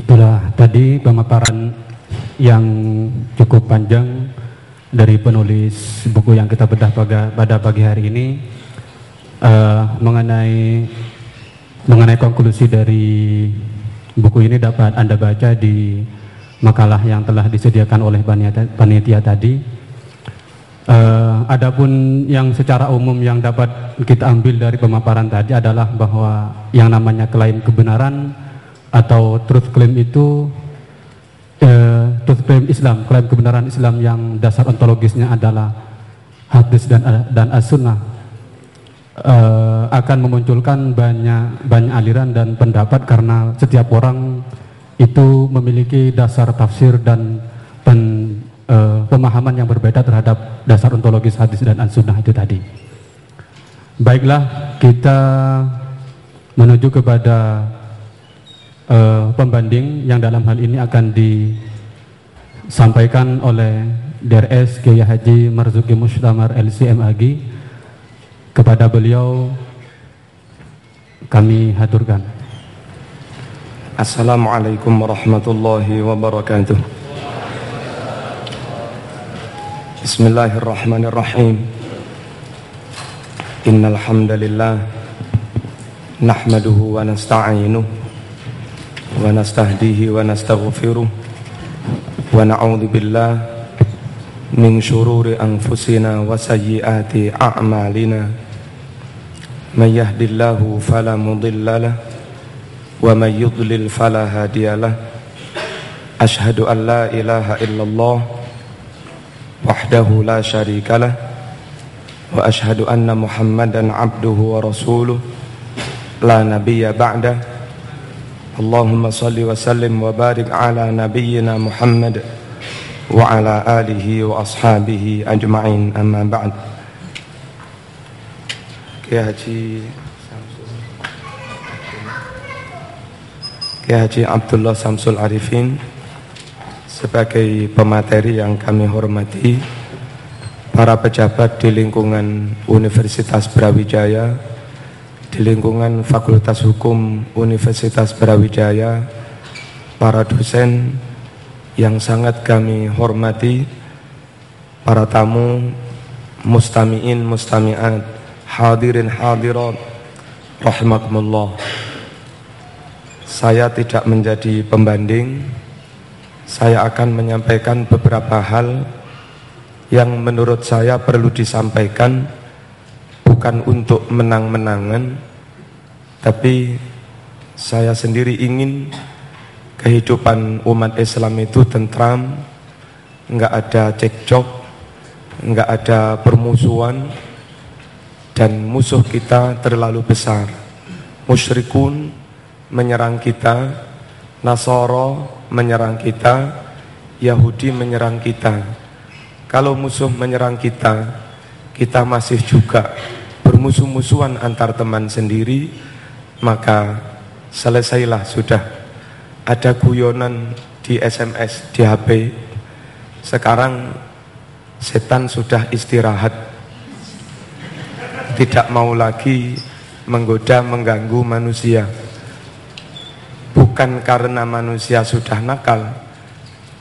Itulah tadi pemaparan yang cukup panjang dari penulis buku yang kita bedah pada pagi hari ini mengenai konklusi dari buku ini dapat Anda baca di makalah yang telah disediakan oleh panitia tadi. Adapun yang secara umum yang dapat kita ambil dari pemaparan tadi adalah bahwa yang namanya klaim kebenaran atau truth claim itu truth claim Islam, klaim kebenaran Islam yang dasar ontologisnya adalah hadis dan as-sunnah akan memunculkan banyak aliran dan pendapat karena setiap orang itu memiliki dasar tafsir dan pemahaman yang berbeda terhadap dasar ontologis hadis dan as-sunnah itu tadi. Baiklah, kita menuju kepada pembanding yang dalam hal ini akan disampaikan oleh DRS Kiai Haji Marzuki Mustamar LCMAG. Kepada beliau kami haturkan. Assalamualaikum warahmatullahi wabarakatuh. Bismillahirrahmanirrahim. Innal hamdalillah nahmaduhu wa nasta'inuhu wa nastahdihi wa nastaghfiruh wa na'udzu billah min syururi anfusina wa sayyiati a'malina may yahdihillahu fala mudilla lahu wa may yudlil fala hadiyalah. Asyhadu an la ilaha illallah wahdahu la syarikalah wa asyhadu anna Muhammadan abduhu wa rasuluh la nabiyya ba'dah. Allahumma salli wa sallim wa barik ala nabiyyina Muhammad wa ala alihi wa ashabihi ajma'in, amma ba'd. Kiai Haji Abdullah Samsul Arifin sebagai pemateri yang kami hormati, para pejabat di lingkungan Universitas Brawijaya, di lingkungan Fakultas Hukum Universitas Brawijaya, para dosen yang sangat kami hormati, para tamu, mustami'in, mustami'at, hadirin hadirat, rahimakumullah. Saya tidak menjadi pembanding, saya akan menyampaikan beberapa hal yang menurut saya perlu disampaikan, bukan untuk menang-menangan, tapi saya sendiri ingin kehidupan umat Islam itu tentram, enggak ada cekcok, enggak ada permusuhan, dan musuh kita terlalu besar. Musyrikun menyerang kita, Nasara menyerang kita, Yahudi menyerang kita. Kalau musuh menyerang kita, kita masih juga bermusuh-musuhan antar teman sendiri, maka selesailah sudah. Ada guyonan di SMS, di HP, sekarang setan sudah istirahat, tidak mau lagi menggoda, mengganggu manusia. Bukan karena manusia sudah nakal,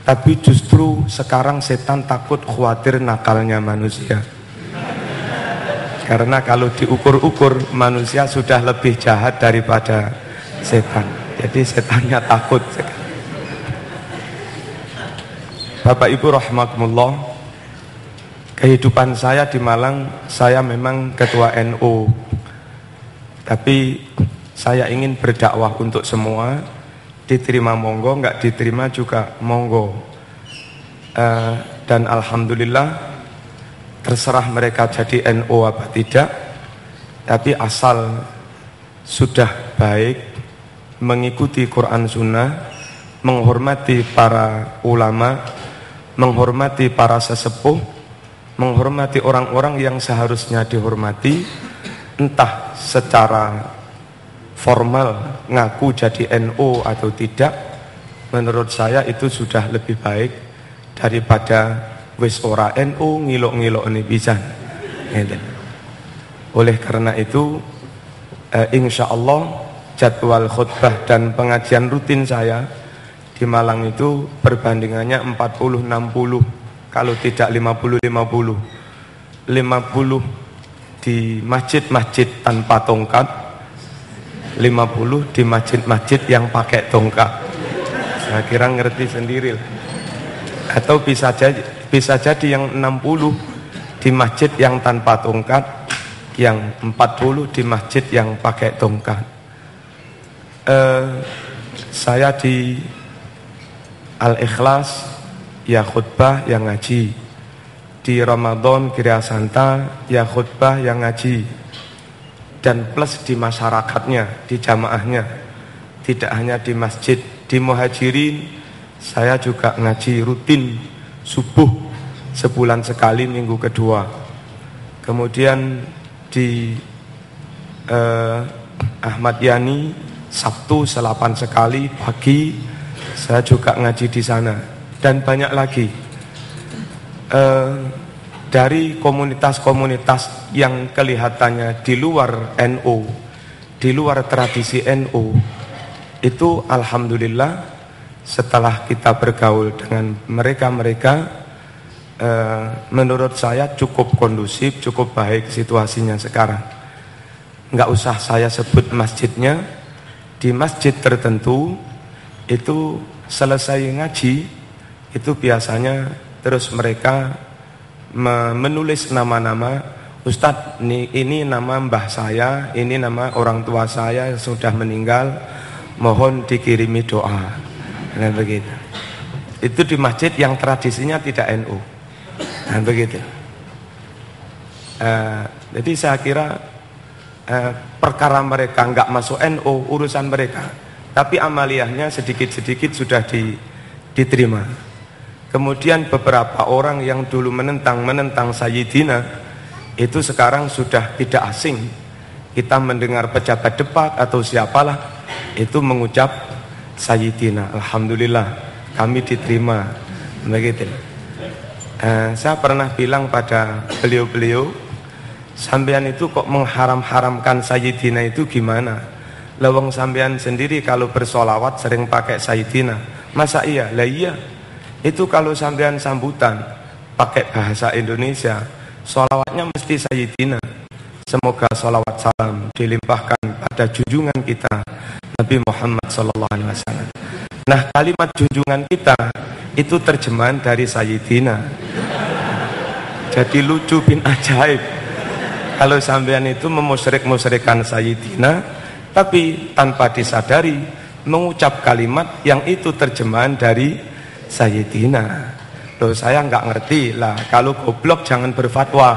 tapi justru sekarang setan takut khawatir nakalnya manusia. Karena kalau diukur-ukur, manusia sudah lebih jahat daripada setan. Jadi setannya takut. Bapak Ibu rahimakumullah, kehidupan saya di Malang, saya memang ketua NU. Tapi saya ingin berdakwah untuk semua. Diterima monggo, enggak diterima juga monggo. Dan alhamdulillah, terserah mereka jadi NU apa tidak, tapi asal sudah baik, mengikuti Quran Sunnah, menghormati para ulama, menghormati para sesepuh, menghormati orang-orang yang seharusnya dihormati, entah secara formal ngaku jadi NU atau tidak. Menurut saya itu sudah lebih baik daripada wis ora NU ngilok-ngilok ini pisan. Oleh karena itu, insya Allah jadwal khutbah dan pengajian rutin saya Di Malang itu perbandingannya 40-60, kalau tidak 50-50. 50 di masjid-masjid tanpa tongkat, 50 di masjid-masjid yang pakai tongkat. Saya kira ngerti sendiri. Atau bisa jadi yang 60 di masjid yang tanpa tongkat, yang 40 di masjid yang pakai tongkat. Saya di Al-Ikhlas ya khutbah yang ngaji, di Ramadan Gria Santa ya khutbah yang ngaji, dan plus di masyarakatnya, di jamaahnya, tidak hanya di masjid. Di Muhajirin saya juga ngaji rutin subuh sebulan sekali minggu kedua. Kemudian di Ahmad Yani Sabtu selapan sekali pagi saya juga ngaji di sana, dan banyak lagi. Dari komunitas-komunitas yang kelihatannya di luar NU, di luar tradisi NU, itu alhamdulillah setelah kita bergaul dengan mereka-mereka, menurut saya cukup kondusif, cukup baik situasinya sekarang. Nggak usah saya sebut masjidnya. Di masjid tertentu itu selesai ngaji, itu biasanya terus mereka menulis nama-nama, Ustadz ini nama mbah saya, ini nama orang tua saya yang sudah meninggal, mohon dikirimi doa, dan begitu. Itu di masjid yang tradisinya tidak NU, dan begitu. Jadi saya kira perkara mereka nggak masuk NU, urusan mereka, tapi amaliyahnya sedikit-sedikit sudah diterima. Kemudian beberapa orang yang dulu menentang Sayyidina, itu sekarang sudah tidak asing. Kita mendengar pejabat debat atau siapalah itu mengucap Sayyidina. Alhamdulillah kami diterima. Begitu. Saya pernah bilang pada beliau-beliau, sampean itu kok mengharam-haramkan Sayyidina itu gimana? Lawang sampean sendiri kalau bersolawat sering pakai Sayyidina. Masa iya? Lah iya. Itu kalau sampean sambutan pakai bahasa Indonesia, sholawatnya mesti Sayyidina. Semoga sholawat salam dilimpahkan pada junjungan kita Nabi Muhammad SAW. Nah, kalimat junjungan kita itu terjemahan dari Sayyidina. Jadi lucu bin ajaib kalau sampean itu memusyrik-musyrikkan Sayyidina, tapi tanpa disadari mengucap kalimat yang itu terjemahan dari Sayyidina. Loh, saya nggak ngerti lah. Kalau goblok jangan berfatwa.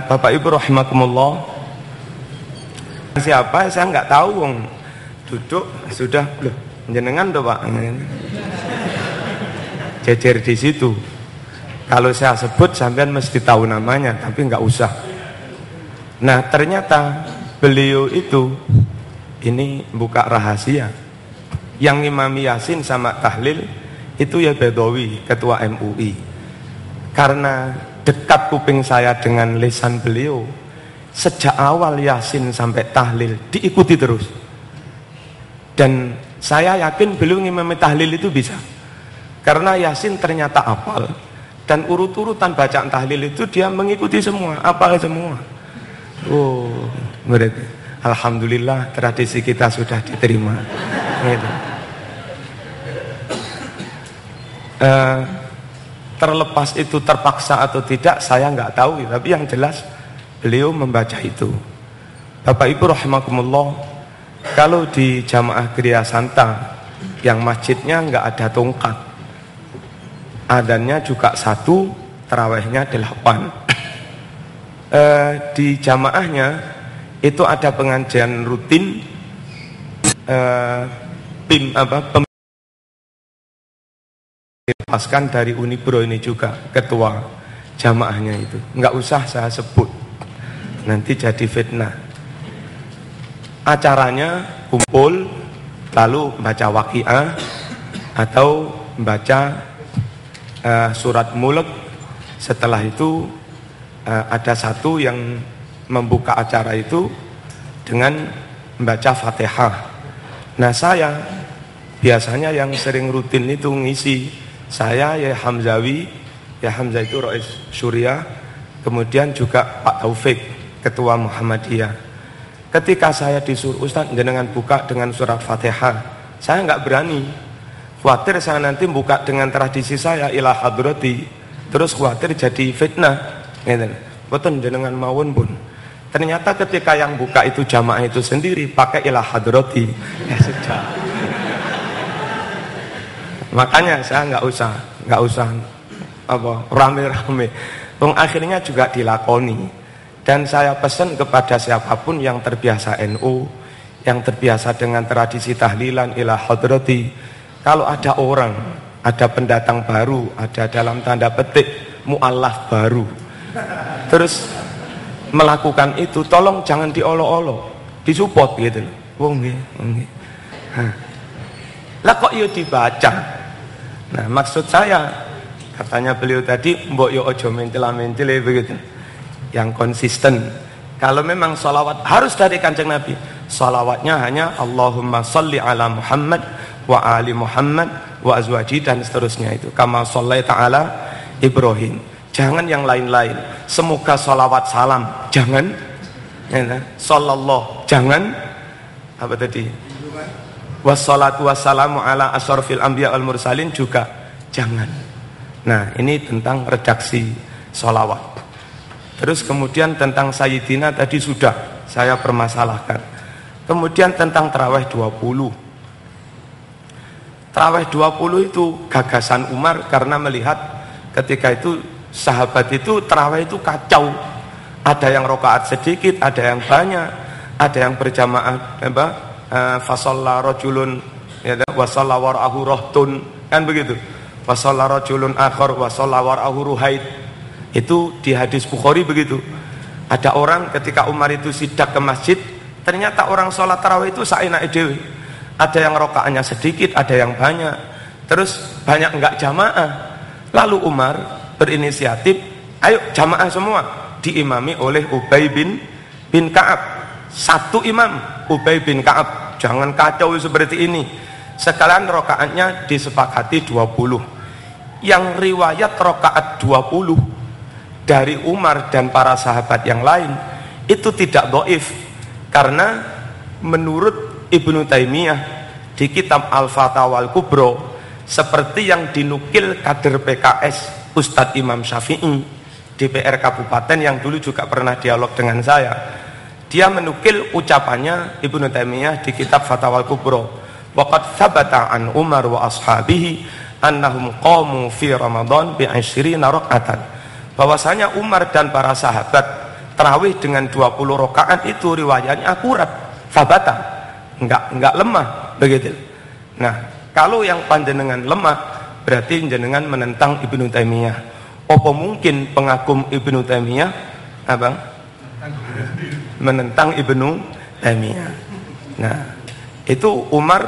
Bapak Ibu rahimakumullah, siapa saya nggak tahu, wong duduk sudah loh jenengan tuh Pak, jejer di situ. Kalau saya sebut sampean mesti tahu namanya, tapi nggak usah. Nah, ternyata beliau itu ini buka rahasia. Yang ngimami Yasin sama tahlil itu ya Bedawi, ketua MUI. Karena dekat kuping saya dengan lisan beliau, sejak awal Yasin sampai tahlil diikuti terus. Dan saya yakin beliau ngimami tahlil itu bisa. Karena Yasin ternyata hafal. Dan urut-urutan bacaan tahlil itu dia mengikuti semua, apal semua. Oh, berarti alhamdulillah tradisi kita sudah diterima. Gitu. Terlepas itu terpaksa atau tidak saya nggak tahu, tapi yang jelas beliau membaca itu. Bapak Ibu rahimakumullah, kalau di jamaah Gria Santa yang masjidnya nggak ada tongkat, adanya juga 1, tarawihnya 8. Di jamaahnya itu ada pengajian rutin, dilepaskan dari Unibro ini juga ketua jamaahnya itu. Nggak usah saya sebut, nanti jadi fitnah. Acaranya kumpul lalu baca waqiah atau baca surat Mulk Setelah itu ada satu yang membuka acara itu dengan membaca Fatihah. Nah saya biasanya yang sering rutin itu ngisi, saya ya Hamzawi, ya Hamzah itu Rais Syuriah, kemudian juga Pak Taufik, Ketua Muhammadiyah. Ketika saya disuruh Ustaz jenengan buka dengan surat Fatihah, saya nggak berani, khawatir saya nanti buka dengan tradisi saya ila hadrati, terus khawatir jadi fitnah, gitu. Boten jenengan mawon pun. Ternyata ketika yang buka itu jamaah itu sendiri pakai ila hadrati, ya sudah. Makanya saya nggak usah apa rame-rame. Akhirnya juga dilakoni. Dan saya pesan kepada siapapun yang terbiasa NU, yang terbiasa dengan tradisi tahlilan ila hadrati, kalau ada orang, ada pendatang baru, ada dalam tanda petik mu'allaf baru, terus melakukan itu, tolong jangan diolok-olok, disupport gitu loh. Oh nggih. Lah kok yo dibaca. Nah, maksud saya, katanya beliau tadi, mbok yo ojo mentil-mentil begitu. Yang konsisten. Kalau memang sholawat harus dari Kanjeng Nabi, sholawatnya hanya Allahumma sholli ala Muhammad wa ali Muhammad wa azwaji dan seterusnya itu. Kama shollaita ala Ibrahim. Jangan yang lain-lain. Semoga sholawat salam, jangan. Ya, sallallahu, jangan. Apa tadi? Wassalatu wassalamu ala asyrafil anbiya wal mursalin juga jangan. Nah, ini tentang redaksi sholawat. Terus kemudian tentang Sayyidina tadi sudah saya permasalahkan. Kemudian tentang Tarawih 20. Tarawih 20 itu gagasan Umar karena melihat ketika itu sahabat itu tarawih itu kacau. Ada yang rakaat sedikit, ada yang banyak, ada yang berjamaah fasalla rajulun ya wa shalla wara'ahu rahtun, kan begitu. Wa shalla rajulun akhar wa shalla wara'ahu ruhaid. Itu di hadis Bukhari begitu. Ada orang ketika Umar itu sidak ke masjid, ternyata orang sholat tarawih itu saenake dhewe. Ada yang rokaatnya sedikit, ada yang banyak. Terus banyak enggak jamaah. Lalu Umar berinisiatif, ayo jamaah semua. Diimami oleh Ubay bin Ka'ab. Satu imam, Ubay bin Ka'ab. Jangan kacau seperti ini. Sekalian rokaatnya disepakati 20. Yang riwayat rokaat 20 dari Umar dan para sahabat yang lain itu tidak dhaif, karena menurut Ibnu Taimiyah di kitab Al-Fatawa Al-Kubra, seperti yang dinukil kader PKS Ustadz Imam Syafi'i DPR Kabupaten yang dulu juga pernah dialog dengan saya, dia menukil ucapannya Ibnu Taimiyah di kitab Fatawa Al-Kubra, waqad tsabata an Umar wa ashabihi annahum qamu fi Ramadan bi 20 raka'atan, bahwasanya Umar dan para sahabat tarawih dengan 20 rakaat itu riwayatnya akurat, sabata, enggak lemah begitu. Nah, kalau yang panjenengan lemah berarti jenengan menentang Ibnu Taimiyah. Apa mungkin pengagum Ibnu Taimiyah abang menentang Ibnu Taimiyah? Nah, itu Umar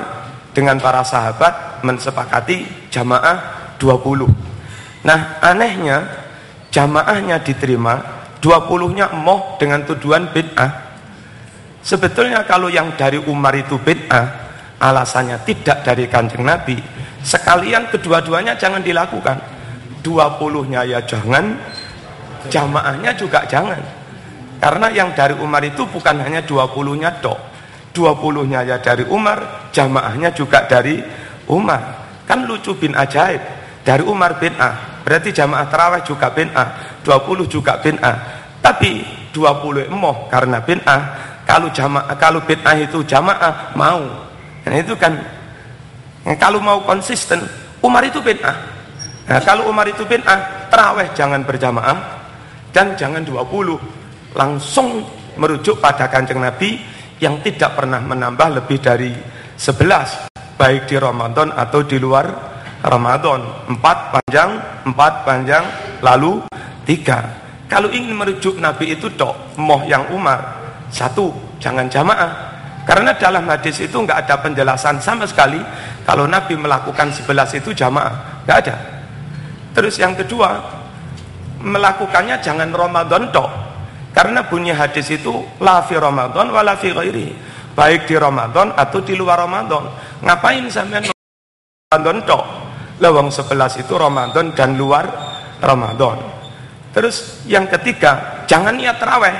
dengan para sahabat mensepakati jamaah 20. Nah, anehnya jamaahnya diterima, 20-nya emoh dengan tuduhan bid'ah. Sebetulnya kalau yang dari Umar itu bid'ah, alasannya tidak dari Kanjeng Nabi, sekalian kedua-duanya jangan dilakukan. 20-nya ya jangan, jamaahnya juga jangan. Karena yang dari Umar itu bukan hanya 20-nya tok. 20-nya ya dari Umar, jamaahnya juga dari Umar. Kan lucu bin ajaib, dari Umar bid'ah, berarti jamaah tarawih juga bid'ah, 20 juga bid'ah. Tapi 20 emoh karena bid'ah, kalau bid'ah itu jamaah mau. Dan itu kan kalau mau konsisten, Umar itu bid'ah. Nah, kalau Umar itu bid'ah, tarawih jangan berjamaah dan jangan 20. Langsung merujuk pada Kanjeng Nabi yang tidak pernah menambah lebih dari 11, baik di Ramadan atau di luar Ramadan. 4 panjang lalu 3. Kalau ingin merujuk Nabi itu tok, moh yang Umar, 1, jangan jamaah. Karena dalam hadis itu enggak ada penjelasan sama sekali kalau Nabi melakukan 11 itu jamaah, enggak ada. Terus yang kedua, melakukannya jangan Ramadan tok. Karena bunyi hadis itu la fi Ramadan wala fi ghairi. Baik di Ramadan atau di luar Ramadan. Ngapain sampean Ramadan tok? Lawang 11 itu Ramadan dan luar Ramadan. Terus yang ketiga, jangan niat tarawih.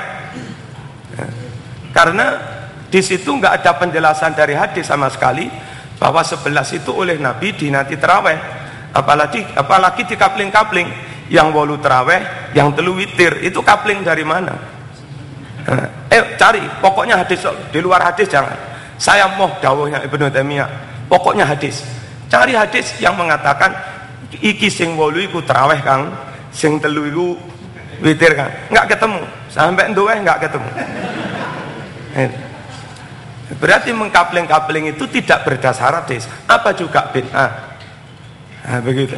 Karena di situ nggak ada penjelasan dari hadis sama sekali bahwa 11 itu oleh Nabi dinati tarawih. Apalagi di kapling-kapling yang 8 tarawih, yang 3 witir, itu kapling dari mana? Cari, pokoknya hadis, di luar hadis jangan. Saya mau dawuhnya Ibnu Taimiyah, pokoknya hadis. Cari hadis yang mengatakan iki sing 8 iku tarawih Kang, sing 3 iku witir Kang. Enggak ketemu, sampai nduweh enggak ketemu. Berarti mengkapling-kapling itu tidak berdasar hadis. Apa juga bid'ah? Nah, begitu.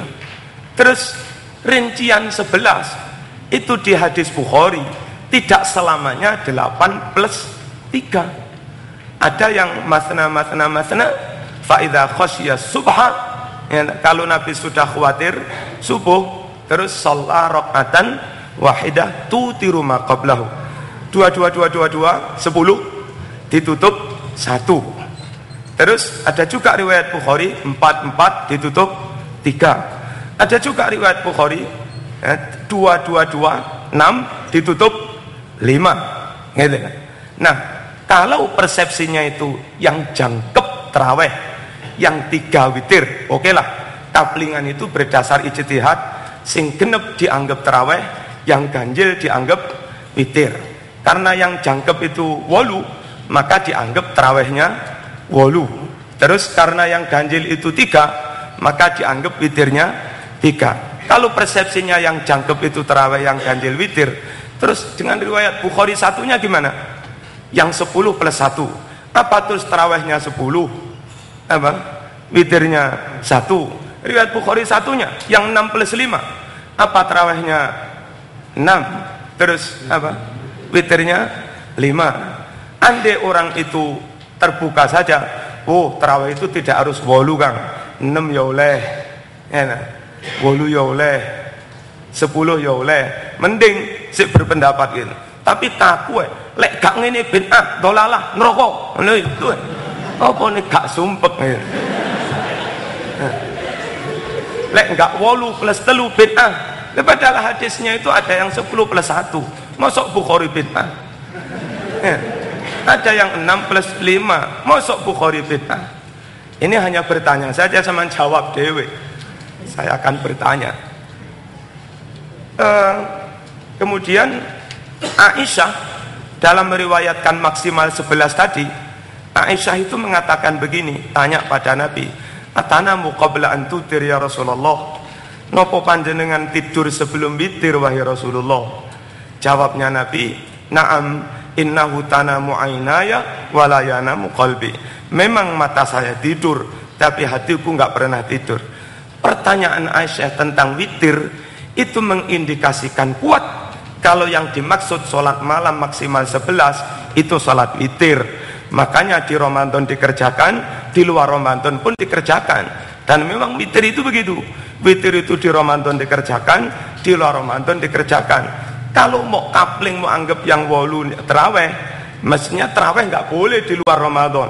Terus rincian 11 itu di hadis Bukhari tidak selamanya 8 plus 3. Ada yang masna fa idza khasyiya subha, ya, kalau Nabi sudah khawatir subuh terus shalla rakaatan wahidah tutiru ma qablahu. 2 10 ditutup 1. Terus ada juga riwayat Bukhari 4 ditutup 3. Ada juga riwayat Bukhari 2 6 ditutup 5, gitu. Nah, kalau persepsinya itu yang jangkep tarawih, yang 3 witir, oke lah. Kaplingan itu berdasar ijtihad, sing genep dianggap tarawih, yang ganjil dianggap witir. Karena yang jangkep itu 8, maka dianggap tarawihnya 8. Terus karena yang ganjil itu 3, maka dianggap witirnya 3. Kalau persepsinya yang jangkep itu tarawih, yang ganjil witir, terus dengan riwayat Bukhari satunya gimana? Yang 10 plus 1. Apa terus tarawihnya 10? Apa? Witirnya 1. Riwayat Bukhari satunya yang 6 plus 5. Apa tarawihnya 6? Terus apa? Witirnya 5. Andai orang itu terbuka saja, oh tarawih itu tidak harus 8 Kang, 6 ya oleh, enak, 8 ya oleh, 10 ya oleh, mending sik berpendapat gitu. Tapi takut lek gak ngene bid'ah dolalah neraka ngono itu apa nek gak sumpek gitu. Lek gak 8 plus 3 bid'ah, padahal hadisnya itu ada yang 10 plus 1. Masuk Bukhari bid'ah. Ada yang 6 plus 5. Masuk Bukhari bid'ah. Ini hanya bertanya saja sama jawab dewe. Saya akan bertanya. Kemudian Aisyah dalam meriwayatkan maksimal 11 tadi, Aisyah itu mengatakan begini, tanya pada Nabi, atanamu qabla an tutir ya Rasulullah, nopo panjenengan tidur sebelum witir wahai Rasulullah? Jawabnya Nabi, na'am innahu tanamu ainaya wala yanamu qalbi. Memang mata saya tidur, tapi hatiku enggak pernah tidur. Pertanyaan Aisyah tentang witir itu mengindikasikan kuat kalau yang dimaksud sholat malam maksimal 11 itu sholat witir. Makanya di Ramadan dikerjakan, di luar Ramadan pun dikerjakan. Dan memang witir itu begitu. Witir itu di Ramadan dikerjakan, di luar Ramadan dikerjakan. Kalau mau kapling, mau anggap yang 8 terawih, mestinya terawih nggak boleh di luar Ramadan.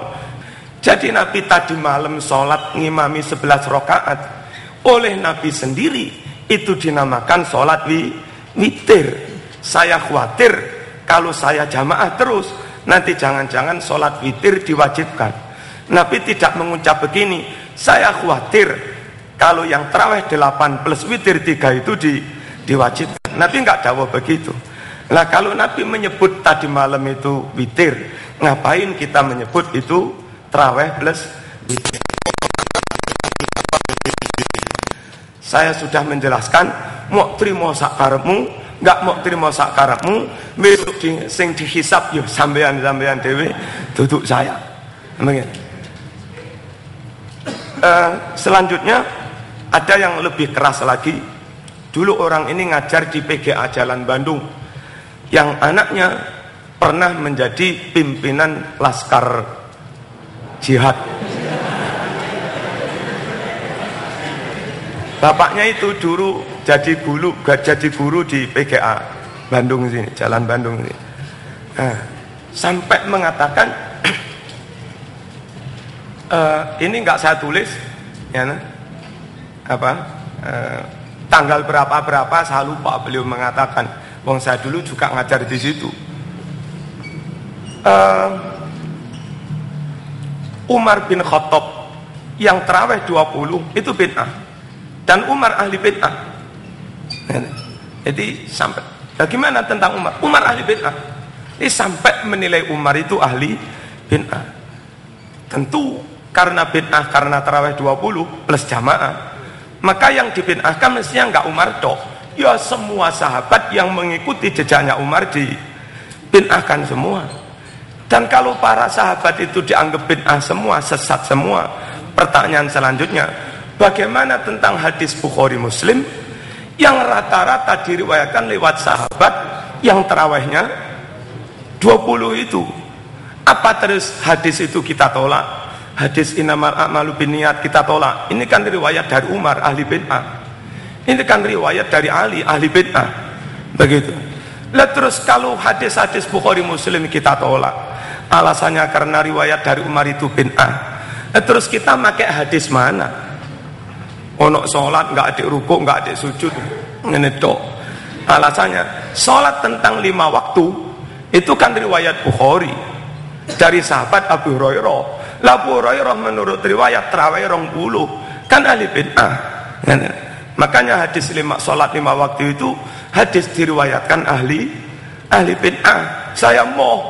Jadi Nabi tadi malam sholat ngimami 11 rakaat. Oleh Nabi sendiri itu dinamakan sholat witir. Saya khawatir kalau saya jamaah terus, nanti jangan-jangan sholat witir diwajibkan. Nabi tidak mengucap begini, saya khawatir kalau yang terawih 8 plus witir 3 itu diwajibkan. Nabi nggak jawab begitu. Nah kalau Nabi menyebut tadi malam itu witir, ngapain kita menyebut itu terawih plus witir? Saya sudah menjelaskan, mau terima sakarepmu, nggak mau terima sakarepmu, besok sing dihisap yo sampean dewe, duduk saya. Selanjutnya ada yang lebih keras lagi. Dulu orang ini ngajar di PGA Jalan Bandung, yang anaknya pernah menjadi pimpinan laskar jihad. Bapaknya itu dulu jadi guru di PGA Bandung sini, Jalan Bandung sini. Nah, sampai mengatakan ini nggak saya tulis, ya, tanggal berapa saya lupa. Beliau mengatakan, wong saya dulu juga ngajar di situ. Umar bin Khattab yang tarawih 20 itu bid'ah, dan Umar ahli bid'ah. Jadi sampai bagaimana tentang Umar? Umar ahli bid'ah. Ini sampai menilai Umar itu ahli bid'ah. Tentu karena bid'ah, karena tarawih 20 plus jamaah, maka yang dibid'ahkan mestinya enggak Umar tok. Ya semua sahabat yang mengikuti jejaknya Umar dibid'ahkan semua. Dan kalau para sahabat itu dianggap bid'ah semua, sesat semua, pertanyaan selanjutnya, bagaimana tentang hadis Bukhari Muslim yang rata-rata diriwayatkan lewat sahabat yang tarawihnya 20 itu? Apa terus hadis itu kita tolak? Hadis innamal a'malu binniyat kita tolak? Ini kan riwayat dari Umar ahli bid'ah. Ini kan riwayat dari Ali ahli bid'ah. Begitu. Lah terus kalau hadis-hadis Bukhari Muslim kita tolak, alasannya karena riwayat dari Umar itu bid'ah. Terus kita pakai hadis mana? Ono sholat nggak ada rukuk, nggak ada sujud, ngene tok. Alasannya sholat tentang 5 waktu itu kan riwayat Bukhari dari sahabat Abu Hurairah. Lah Abu Hurairah menurut riwayat tarawih 20 kan ahli bid'ah. Makanya hadis sholat 5 waktu itu hadis diriwayatkan ahli bid'ah. Saya mau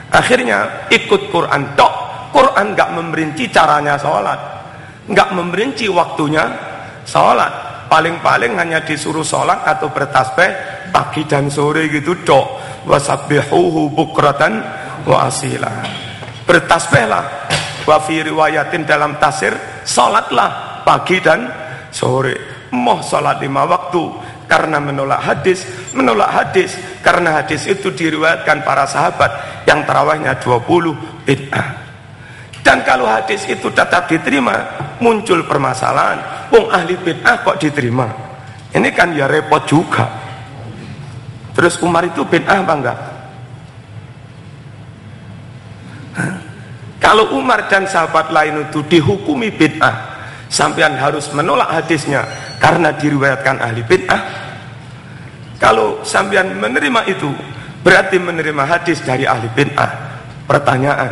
akhirnya ikut Quran tok. Quran nggak memperinci caranya sholat, nggak memperinci waktunya sholat. Paling-paling hanya disuruh sholat atau bertasbih pagi dan sore gitu tok. Wasabbihuhu bukratan wa asila. Bertasbihlah. Wa fi riwayatin dalam tafsir, sholatlah pagi dan sore. Moh sholat 5 waktu karena menolak hadis karena hadis itu diriwayatkan para sahabat yang tarawihnya 20 bid'ah. Dan kalau hadis itu tetap diterima, muncul permasalahan. Wong ahli bid'ah kok diterima? Ini kan ya repot juga. Terus Umar itu bid'ah apa enggak? Kalau Umar dan sahabat lain itu dihukumi bid'ah, sampean harus menolak hadisnya karena diriwayatkan ahli bid'ah. Kalau sampean menerima itu, berarti menerima hadis dari ahli bid'ah. Pertanyaan,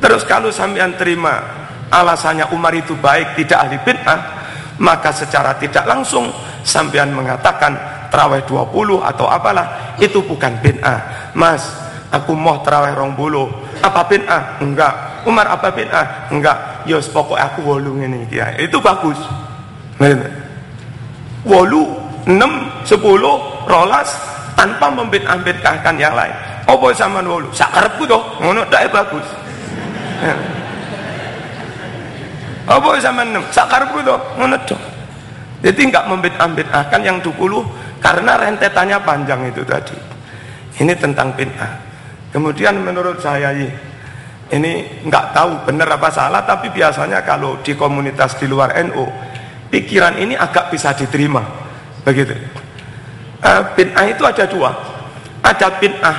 terus kalau sampean terima alasannya Umar itu baik, tidak ahli bid'ah, maka secara tidak langsung sampean mengatakan tarawih 20 atau apalah itu bukan bid'ah. Mas, aku mau tarawih 20, apa bid'ah? Enggak. Umar apa bid'ah? Enggak. Yos pokok aku 8 ini ya. Itu bagus. 8, 6, 10, 12 tanpa membid'ah-bid'ahkan yang lain. Apa sampean 8? Sakarepku to, ngono dak bagus. Apa sampean 6? Sakarepku to, ngono to. Jadi enggak membid'ah-bid'ahkan yang 20 karena rentetannya panjang itu tadi. Ini tentang bid'ah. Kemudian menurut saya ini enggak tahu benar apa salah, tapi biasanya kalau di komunitas di luar NU pikiran ini agak bisa diterima. Begitu. Bid'ah itu ada 2. Ada bid'ah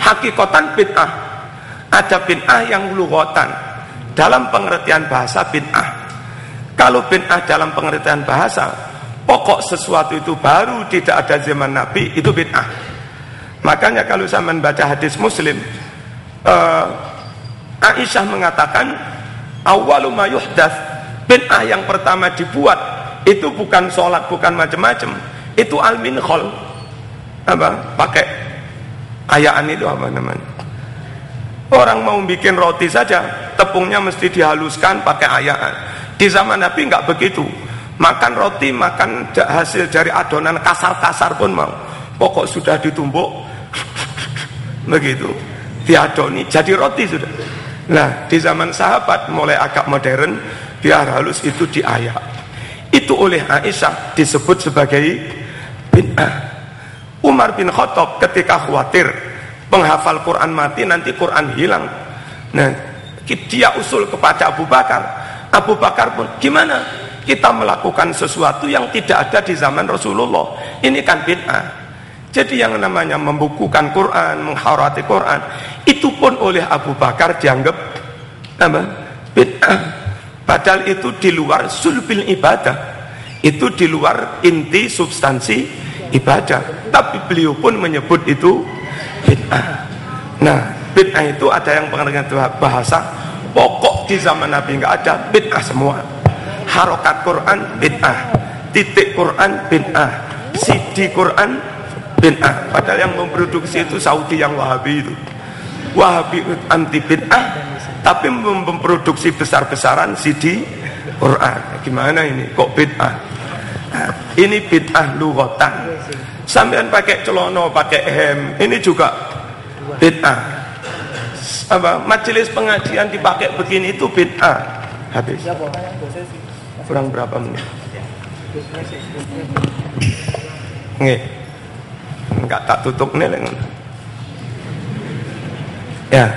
hakikotan bid'ah. Ada bid'ah yang lughatan. Dalam pengertian bahasa bid'ah. Kalau bid'ah dalam pengertian bahasa, pokok sesuatu itu baru tidak ada zaman Nabi, itu bid'ah. Makanya kalau saya membaca hadis Muslim, Aisyah mengatakan awwalu ma yuhdats, bid'ah yang pertama dibuat itu bukan sholat, bukan macam-macam, itu al-minkhol. Apa? Pakai ayaan itu apa namanya? Orang mau bikin roti saja, tepungnya mesti dihaluskan pakai ayaan. Di zaman Nabi enggak begitu. Makan roti, makan hasil dari adonan kasar-kasar pun mau. Pokok sudah ditumbuk begitu, diadoni jadi roti sudah. Nah, di zaman sahabat mulai agak modern, biar halus itu diayak. Itu oleh Aisyah disebut sebagai bid'ah. Umar bin Khattab ketika khawatir penghafal Quran mati, nanti Quran hilang. Nah, dia usul kepada Abu Bakar. Abu Bakar pun, gimana? kita melakukan sesuatu yang tidak ada di zaman Rasulullah. Ini kan bid'ah. Jadi yang namanya membukukan Quran, menghormati Quran, itu pun oleh Abu Bakar dianggap apa? Bid'ah. Padahal itu di luar sulbil ibadah, itu di luar inti substansi ibadah. Tapi beliau pun menyebut itu bid'ah. Nah, bid'ah itu ada yang pengertian bahasa pokok di zaman Nabi nggak ada, bid'ah semua. Harokat Quran bid'ah, titik Quran bid'ah, CD Quran bid'ah. Padahal yang memproduksi itu Saudi yang Wahabi itu. Wahabi anti bid'ah, tapi memproduksi besar-besaran CD Quran. Gimana ini? Kok bid'ah? Nah, ini bid'ah lughatan. Sampean pakai celana, pakai hem, ini juga bid'ah. Apa? Majelis pengajian dipakai begini itu bid'ah. Habis. Kurang berapa menit? Nggih. Enggak tak tutup nih. Ya,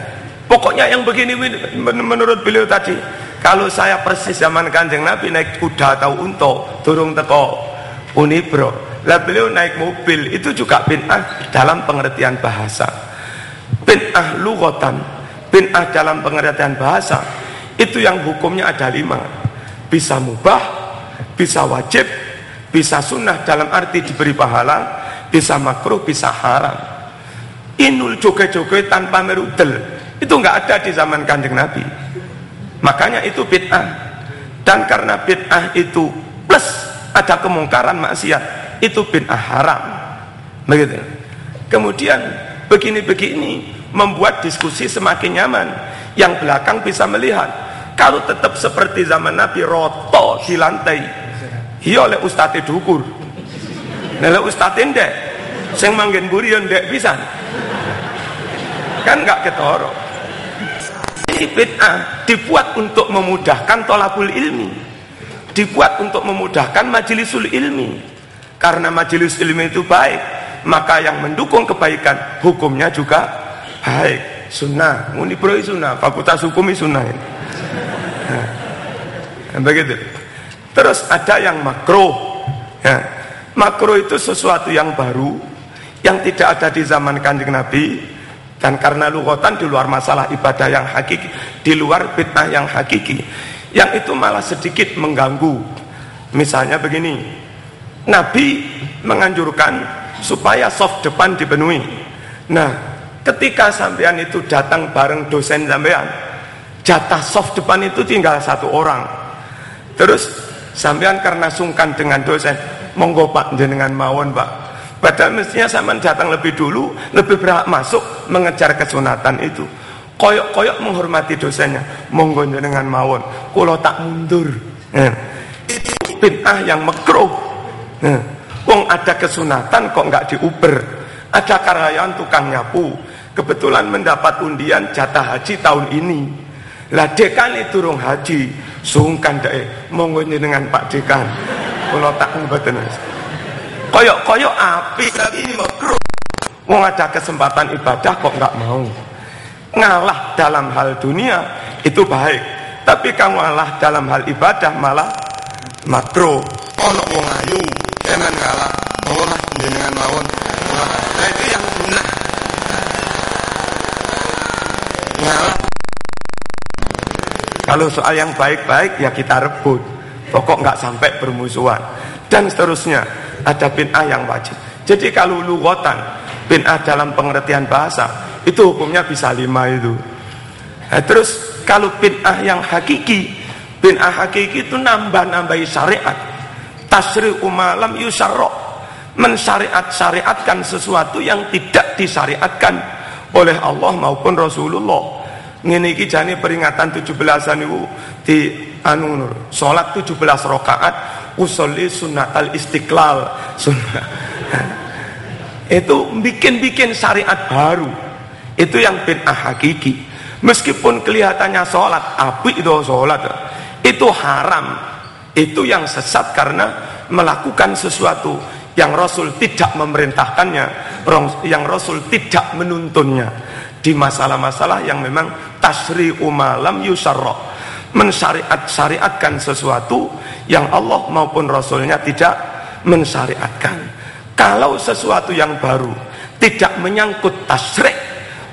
pokoknya yang begini menurut beliau tadi, kalau saya persis zaman Kanjeng Nabi naik kuda atau unta, turun teko Unibro, lah beliau naik mobil, itu juga bid'ah dalam pengertian bahasa. Bid'ah lughatan, bid'ah dalam pengertian bahasa, itu yang hukumnya ada 5. Bisa mubah, bisa wajib, bisa sunnah dalam arti diberi pahala, bisa makruh, bisa haram. Inul joget-joget tanpa merudel, itu nggak ada di zaman Kanjeng Nabi. Makanya itu bid'ah. Dan karena bid'ah itu plus ada kemungkaran maksiat, itu bid'ah haram. Begitu. Kemudian begini-begini membuat diskusi semakin nyaman. Yang belakang bisa melihat, kalau tetap seperti zaman Nabi, roto di lantai, iya oleh ustadz dukur, oleh ustadz ndek, sing manggen buri ndek pisan, kan nggak ketoro. Ini bid'ah dibuat untuk memudahkan tolabul ilmi, dibuat untuk memudahkan majelisul ilmi. Karena majelis ilmi itu baik, maka yang mendukung kebaikan hukumnya juga baik. Sunnah, Unibro sunnah, fakultas hukum sunnah. Nah, begitu. Terus ada yang makruh. Ya, makruh itu sesuatu yang baru, yang tidak ada di zaman Kanjeng Nabi, dan karena lughatan di luar masalah ibadah yang hakiki, di luar bid'ah yang hakiki, yang itu malah sedikit mengganggu. Misalnya begini, Nabi menganjurkan supaya soft depan dipenuhi. Nah, ketika sampean itu datang bareng dosen sampean, jatah soft depan itu tinggal 1 orang. Terus sampean karena sungkan dengan dosen, monggo Pak jenengan mawon Pak. Padahal mestinya sampean datang lebih dulu, lebih berhak masuk mengejar kesunatan itu. Koyok-koyok menghormati dosennya, monggo jenengan mawon, kula tak mundur. Itu bid'ah yang makruh. Wong ada kesunatan kok nggak diuber. Ada karyawan tukang nyapu, kebetulan mendapat undian jatah haji tahun ini. Lah dekan itu durung haji, sungkan dek, monggo dengan Pak Dekan, kalau tak mboten. Koyok-koyok api, tapi ini makruh. Wong ada kesempatan ibadah kok nggak mau. Ngalah dalam hal dunia itu baik, tapi kamu ngalah dalam hal ibadah malah makruh. Ono wong ayu, jangan ngalah, monggo dengan mawon. Nah itu yang sunnah. Ngalah. Kalau soal yang baik-baik ya kita rebut, pokok nggak sampai bermusuhan dan seterusnya. Ada bid'ah yang wajib. Jadi kalau lughatan, bid'ah dalam pengertian bahasa itu hukumnya bisa 5 itu. Nah, terus kalau bid'ah yang hakiki, bid'ah hakiki itu nambah-nambahi syariat. Tasyri'u ma lam yusyarra', mensyariat-syariatkan sesuatu yang tidak disyariatkan oleh Allah maupun Rasulullah. Ngene iki jane peringatan 17-an niku di salat 17 rakaat usolli sunnatal istiqlal sunnah. Itu bikin syariat baru. Itu yang bid'ah hakiki. Meskipun kelihatannya salat apik itu salat, itu haram. Itu yang sesat karena melakukan sesuatu yang Rasul tidak memerintahkannya, yang Rasul tidak menuntunnya di masalah-masalah yang memang tasyri'u ma lam yusyarra', mensyariatkan sesuatu yang Allah maupun Rasulnya tidak mensyariatkan. Kalau sesuatu yang baru tidak menyangkut tasyrik,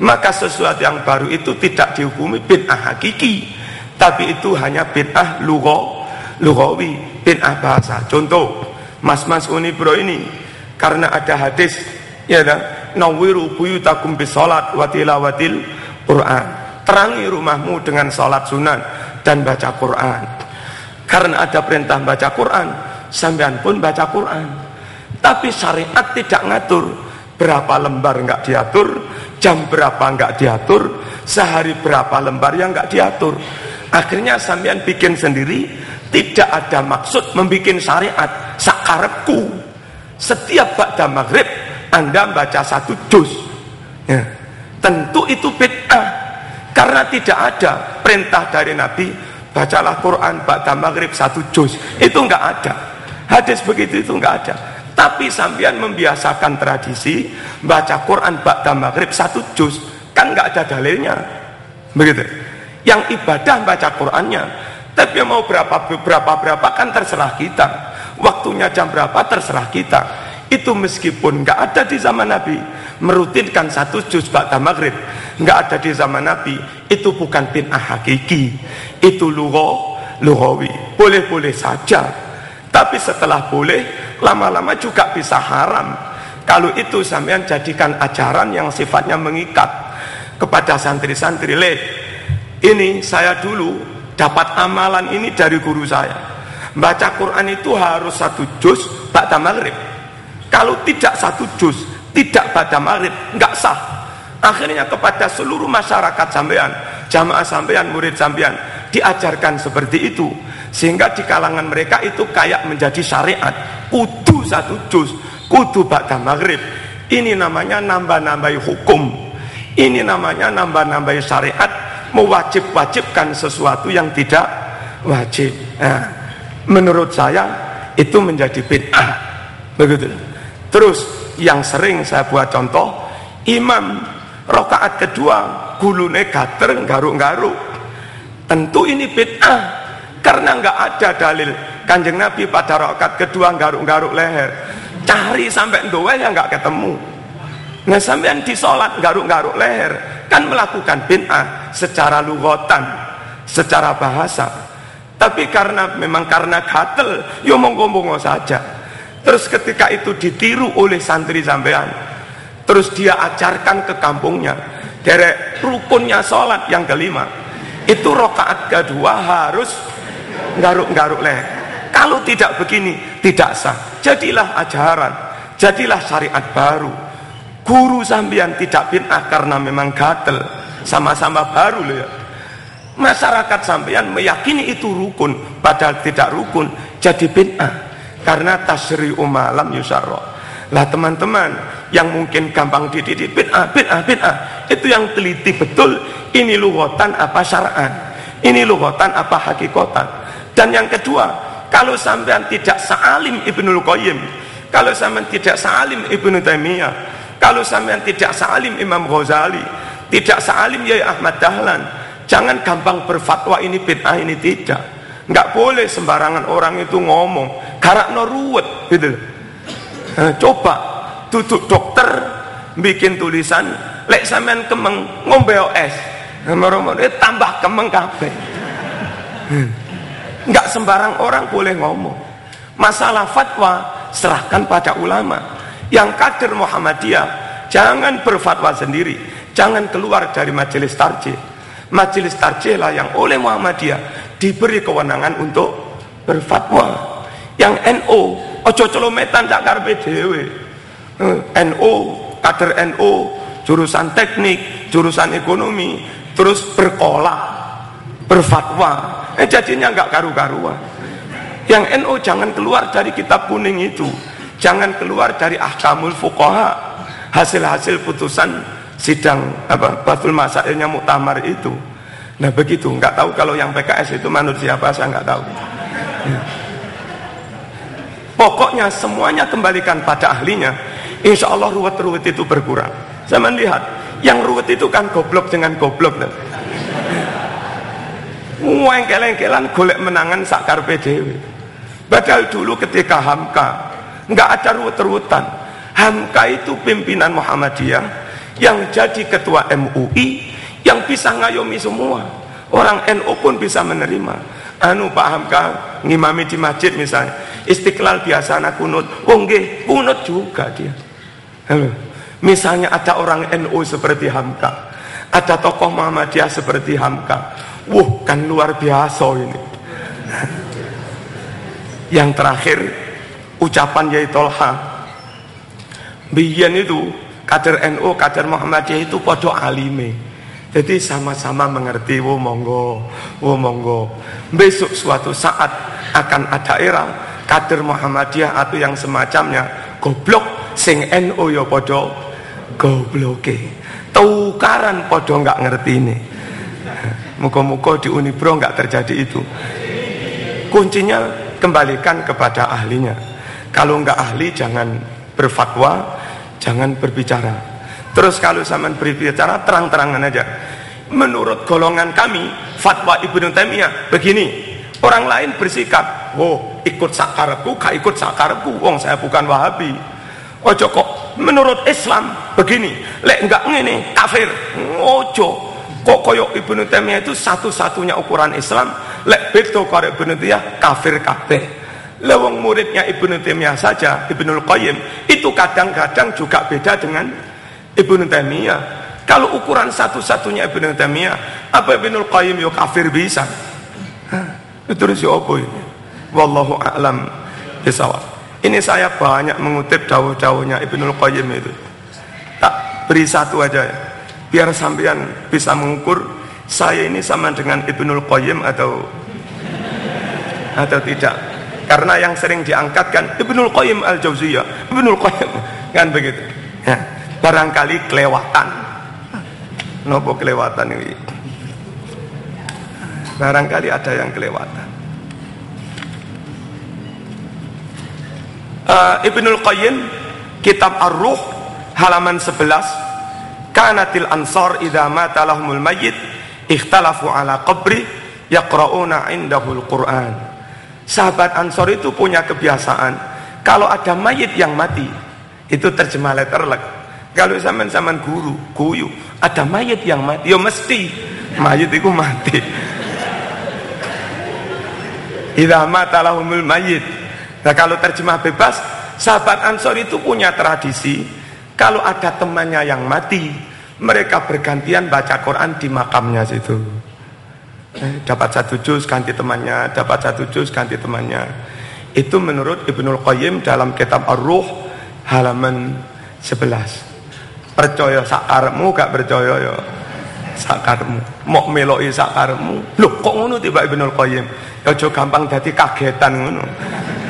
maka sesuatu yang baru itu tidak dihukumi bid'ah hakiki, tapi itu hanya bid'ah lughawi, bid'ah bahasa. Contoh, Mas Unibro ini karena ada hadis ya nawiru buyutakum bisolat wa tilawatil Quran, terangi rumahmu dengan salat sunnah dan baca Quran. Karena ada perintah baca Quran, sampean pun baca Quran. Tapi syariat tidak ngatur berapa lembar, enggak diatur, jam berapa enggak diatur, sehari berapa lembar yang enggak diatur. Akhirnya sampean bikin sendiri, tidak ada maksud membikin syariat sakarepku. Setiap ba'da maghrib Anda baca 1 juz ya, tentu itu bid'ah, karena tidak ada perintah dari Nabi bacalah Quran ba'da maghrib 1 juz. Itu enggak ada hadis begitu, itu enggak ada. Tapi sampean membiasakan tradisi baca Quran ba'da maghrib 1 juz, kan enggak ada dalilnya begitu. Yang ibadah baca Qurannya, tapi mau berapa kan terserah kita, waktunya jam berapa terserah kita. Itu meskipun enggak ada di zaman Nabi merutinkan 1 juz ba'da maghrib, enggak ada di zaman Nabi, itu bukan bid'ah hakiki, itu lughawi, boleh-boleh saja. Tapi setelah boleh, lama-lama juga bisa haram. Kalau itu sampean jadikan ajaran yang sifatnya mengikat kepada santri-santri. Ini saya dulu dapat amalan ini dari guru saya, baca Quran itu harus 1 juz ba'da maghrib. Kalau tidak 1 juz, tidak ba'da maghrib, enggak sah. Akhirnya kepada seluruh masyarakat sampean, jamaah sampean, murid sampean, diajarkan seperti itu, sehingga di kalangan mereka itu kayak menjadi syariat, kudu 1 juz, kudu ba'da maghrib. Ini namanya nambah-nambahi hukum, ini namanya nambah-nambahi syariat, mewajib-wajibkan sesuatu yang tidak wajib. Nah, menurut saya itu menjadi bid'ah begitu. Terus yang sering saya buat contoh, imam rakaat kedua gulune gater garuk-garuk, tentu ini bid'ah, karena enggak ada dalil Kanjeng Nabi pada rakaat kedua garuk-garuk leher. Cari sampai ndowe ya enggak ketemu. Nah, sampean di sholat garuk-garuk leher kan melakukan bid'ah secara lughatan, secara bahasa. Tapi memang karena gatel, yo monggo-monggo saja. Terus ketika itu ditiru oleh santri sampean, terus dia ajarkan ke kampungnya, derek rukunnya sholat yang kelima, itu rakaat kedua harus garuk-garuk leher. Kalau tidak begini, tidak sah. Jadilah ajaran, jadilah syariat baru. Guru sampean tidak bid'ah karena memang gatel, sama-sama baru loh ya. Masyarakat sampean meyakini itu rukun, padahal tidak rukun, jadi bid'ah karena tasyri'u malam yusarra. Lah teman-teman yang mungkin gampang dididik bid'ah, itu yang teliti betul, ini lughatan apa syar'an, ini lughatan apa hakikatan. Dan yang kedua, kalau sampean tidak sa'alim Ibnul Qayyim, kalau sampean tidak sa'alim Ibnu Taimiyah, kalau sampean tidak sa'alim Imam Ghazali, tidak sa'alim Yai Ahmad Dahlan, jangan gampang berfatwa ini bid'ah, ini tidak. Enggak boleh sembarangan orang itu ngomong garakno ruwet gitu. Coba duduk dokter bikin tulisan, lek sampean kemeng ngombe es, tambah kemeng kabeh. Enggak sembarang orang boleh ngomong. Masalah fatwa serahkan pada ulama. Yang kader Muhammadiyah jangan berfatwa sendiri, jangan keluar dari majelis tarjih. Majelis tarjih lah yang oleh Muhammadiyah diberi kewenangan untuk berfatwa. Yang NU ojo celometan tak karepe dhewe. NU, kader NU, jurusan teknik, jurusan ekonomi, terus berkolah, berfatwa, jadinya enggak karu-karuan. Yang NU jangan keluar dari kitab kuning itu, jangan keluar dari ahkamul fuqaha, hasil-hasil putusan sidang Bathul Masailnya Muktamar itu. Nah begitu, enggak tahu kalau yang PKS itu manut siapa, saya enggak tahu. Ya. Pokoknya semuanya kembalikan pada ahlinya, insya Allah ruwet-ruwet itu berkurang. Saya melihat yang ruwet itu kan goblok dengan goblok. Engkel-engkelan golek menangan sakar PDW. Padahal dulu ketika Hamka nggak ada ruwet-ruwetan. Hamka itu pimpinan Muhammadiyah yang jadi ketua MUI, yang bisa ngayomi semua. Orang NU pun bisa menerima. Pak Hamka ngimami di masjid misalnya, Istiqlal biasanya kunut, nggih kunut juga dia. Halo. Misalnya ada orang NU seperti Hamka, ada tokoh Muhammadiyah seperti Hamka, kan luar biasa ini. Yang terakhir ucapan Yai Tolha, biyen itu kader NU, kader Muhammadiyah itu podo alime, jadi sama-sama mengerti. Monggo. Besok suatu saat akan ada era kader Muhammadiyah atau yang semacamnya goblok, sing NU ya podo gobloke, tukaran podo nggak ngerti ini. Muka-muka di Unibro nggak terjadi itu. Kuncinya kembalikan kepada ahlinya. Kalau nggak ahli jangan berfatwa, jangan berbicara. Terus kalau zaman berbicara terang-terangan aja. Menurut golongan kami, fatwa Ibnu Taimiyah begini. Orang lain bersikap, ikut sakarepku, gak ikut sakarepku. Wong saya bukan Wahabi. Ojo kok menurut Islam begini, lek enggak ngene kafir. Ojo kok koyo Ibnu Taimiyah itu satu-satunya ukuran Islam, lek beto karo Ibnu Taimiyah kafir kabeh. Lewong muridnya Ibnu Taimiyah saja, Ibnul Qayyim itu kadang-kadang juga beda dengan Ibnu Taimiyah. Kalau ukuran satu-satunya Ibnu Taimiyah, apa Ibnul Qayyim yo kafir bisa? Terus yo apa ini? Wallahu a'lam bishawab. Ini saya banyak mengutip dawuh-dawuhnya Ibnul Qayyim itu. Tak beri satu aja ya, biar sampean bisa mengukur saya ini sama dengan Ibnul Qayyim atau tidak. Karena yang sering diangkat kan Ibnul Qayyim al-Jauziyah, Ibnul Qayyim kan begitu. Ya, barangkali kelewatan. Nopo kelewatan ini? Barangkali ada yang kelewatan. Ibnul Qayyim kitab Ar-Ruh halaman 11, kanatil ansar idza mata lahumul mayyit ikhtalafu ala qabri yaqra'una indahul Qur'an. Sahabat Ansor itu punya kebiasaan kalau ada mayit yang mati itu terjemah letterlek. Kalau zaman-zaman guyu ada mayit yang mati, ya mesti mayit itu mati. Idza mata lahumul mayyit. Nah, kalau terjemah bebas, sahabat Ansor itu punya tradisi kalau ada temannya yang mati, mereka bergantian baca Quran di makamnya situ. Dapat satu juz ganti temannya, dapat satu juz ganti temannya. Itu menurut Ibnul Qayyim dalam kitab Ar-Ruh halaman 11. Percaya sakaremu, gak percaya ya sakaremu. Mok meloki sakaremu. Loh kok ngono tiba Ibnul Qayyim? Ya aja gampang dadi kagetan ngono.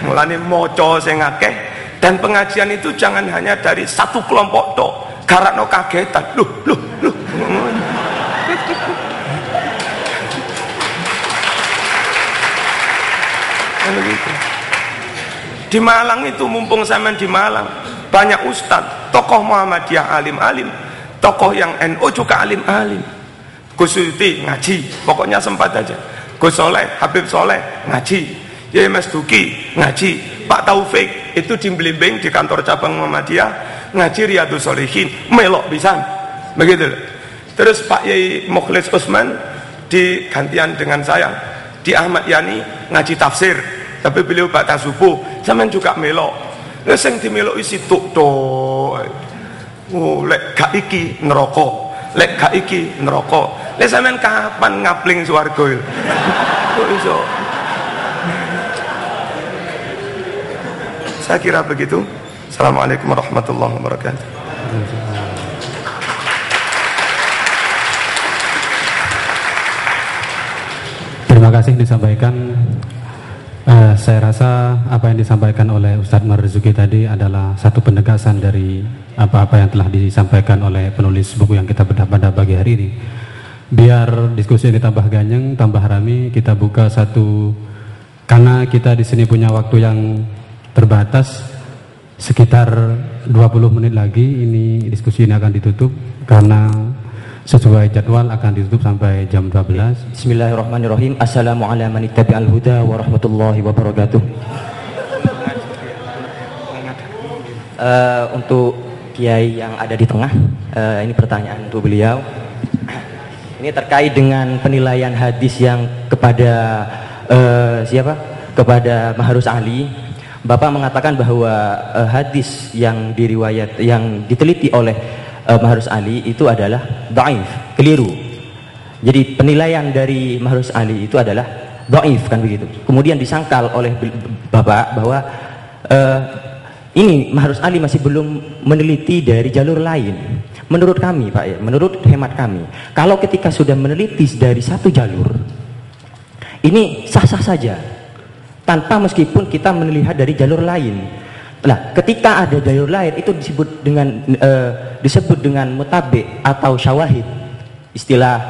Mulane maca sing akeh dan pengajian itu jangan hanya dari satu kelompok tok. Garakno kagetan. Loh. Di Malang itu mumpung sampean di Malang banyak ustadz, tokoh Muhammadiyah alim-alim, tokoh yang NU juga alim-alim. Gus Suti ngaji, pokoknya sempat aja. Gus Soleh, Habib Soleh ngaji, Yai Mas Duki ngaji, Pak Taufik itu di Blimbing di kantor cabang Muhammadiyah ngaji Riyadhus Shalihin, melok pisan. Begitu. Terus Pak Yai Mukhlis Usman di gantian dengan saya di Ahmad Yani ngaji tafsir, tapi beliau batas subuh, zaman juga melok. Sing dimelok isi tuk tok. Lek gak iki neraka, lek gak iki neraka. Lek sampean kapan ngapling swarga iki? Kok iso? Saya kira begitu. Assalamualaikum warahmatullahi wabarakatuh. Terima kasih disampaikan. Saya rasa apa yang disampaikan oleh Ustadz Marzuki tadi adalah satu penegasan dari apa-apa yang telah disampaikan oleh penulis buku yang kita bedah pada pagi hari ini. Biar diskusi ini tambah ganyeng, tambah rame, kita buka satu, karena kita di sini punya waktu yang terbatas, sekitar 20 menit lagi ini diskusi ini akan ditutup karena sesuai jadwal akan ditutup sampai jam 12. Bismillahirrahmanirrahim. Assalamualaikum warahmatullahi wabarakatuh. Untuk Kiai yang ada di tengah, ini pertanyaan untuk beliau. Ini terkait dengan penilaian hadis yang kepada kepada Mahruz Ali. Bapak mengatakan bahwa hadis yang diteliti oleh Mahruz Ali itu adalah dhaif, keliru. Jadi penilaian dari Mahruz Ali itu adalah dhaif, kan begitu. Kemudian disangkal oleh Bapak bahwa ini Mahruz Ali masih belum meneliti dari jalur lain. Menurut kami, Pak, ya, menurut hemat kami, kalau ketika sudah meneliti dari satu jalur, ini sah-sah saja, tanpa meskipun kita melihat dari jalur lain. Nah, ketika ada jalur lain itu disebut dengan mutabi atau syawahid, istilah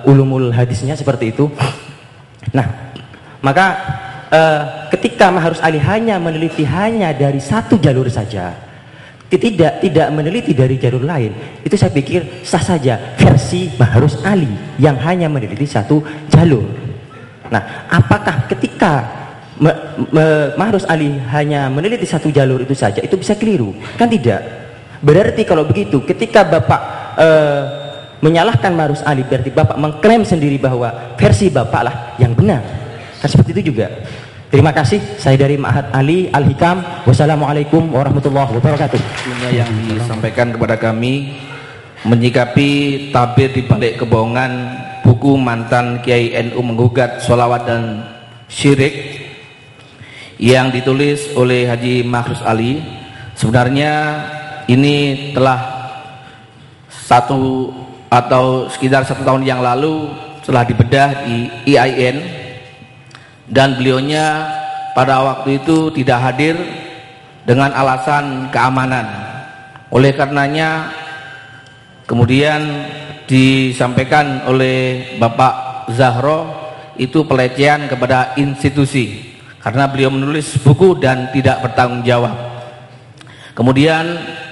ulumul hadisnya seperti itu. Nah, maka ketika Mahruz Ali hanya meneliti dari satu jalur saja, tidak meneliti dari jalur lain, itu saya pikir sah saja versi Mahruz Ali yang hanya meneliti satu jalur. Nah, apakah ketika Mahruz Ali hanya meneliti satu jalur itu saja, itu bisa keliru? Kan tidak. Berarti kalau begitu, ketika Bapak menyalahkan Mahruz Ali, berarti Bapak mengklaim sendiri bahwa versi Bapak lah yang benar. Kan seperti itu juga. Terima kasih. Saya dari Ma'had Ali Al-Hikam. Wassalamualaikum warahmatullahi wabarakatuh. Yang disampaikan kepada kami menyikapi tabir di balik kebohongan buku mantan Kiai NU menggugat sholawat dan syirik yang ditulis oleh Haji Mahruz Ali. Sebenarnya ini telah sekitar 1 tahun yang lalu telah dibedah di IAIN, dan beliaunya pada waktu itu tidak hadir dengan alasan keamanan. Oleh karenanya kemudian disampaikan oleh Bapak Zahro itu pelecehan kepada institusi karena beliau menulis buku dan tidak bertanggung jawab. Kemudian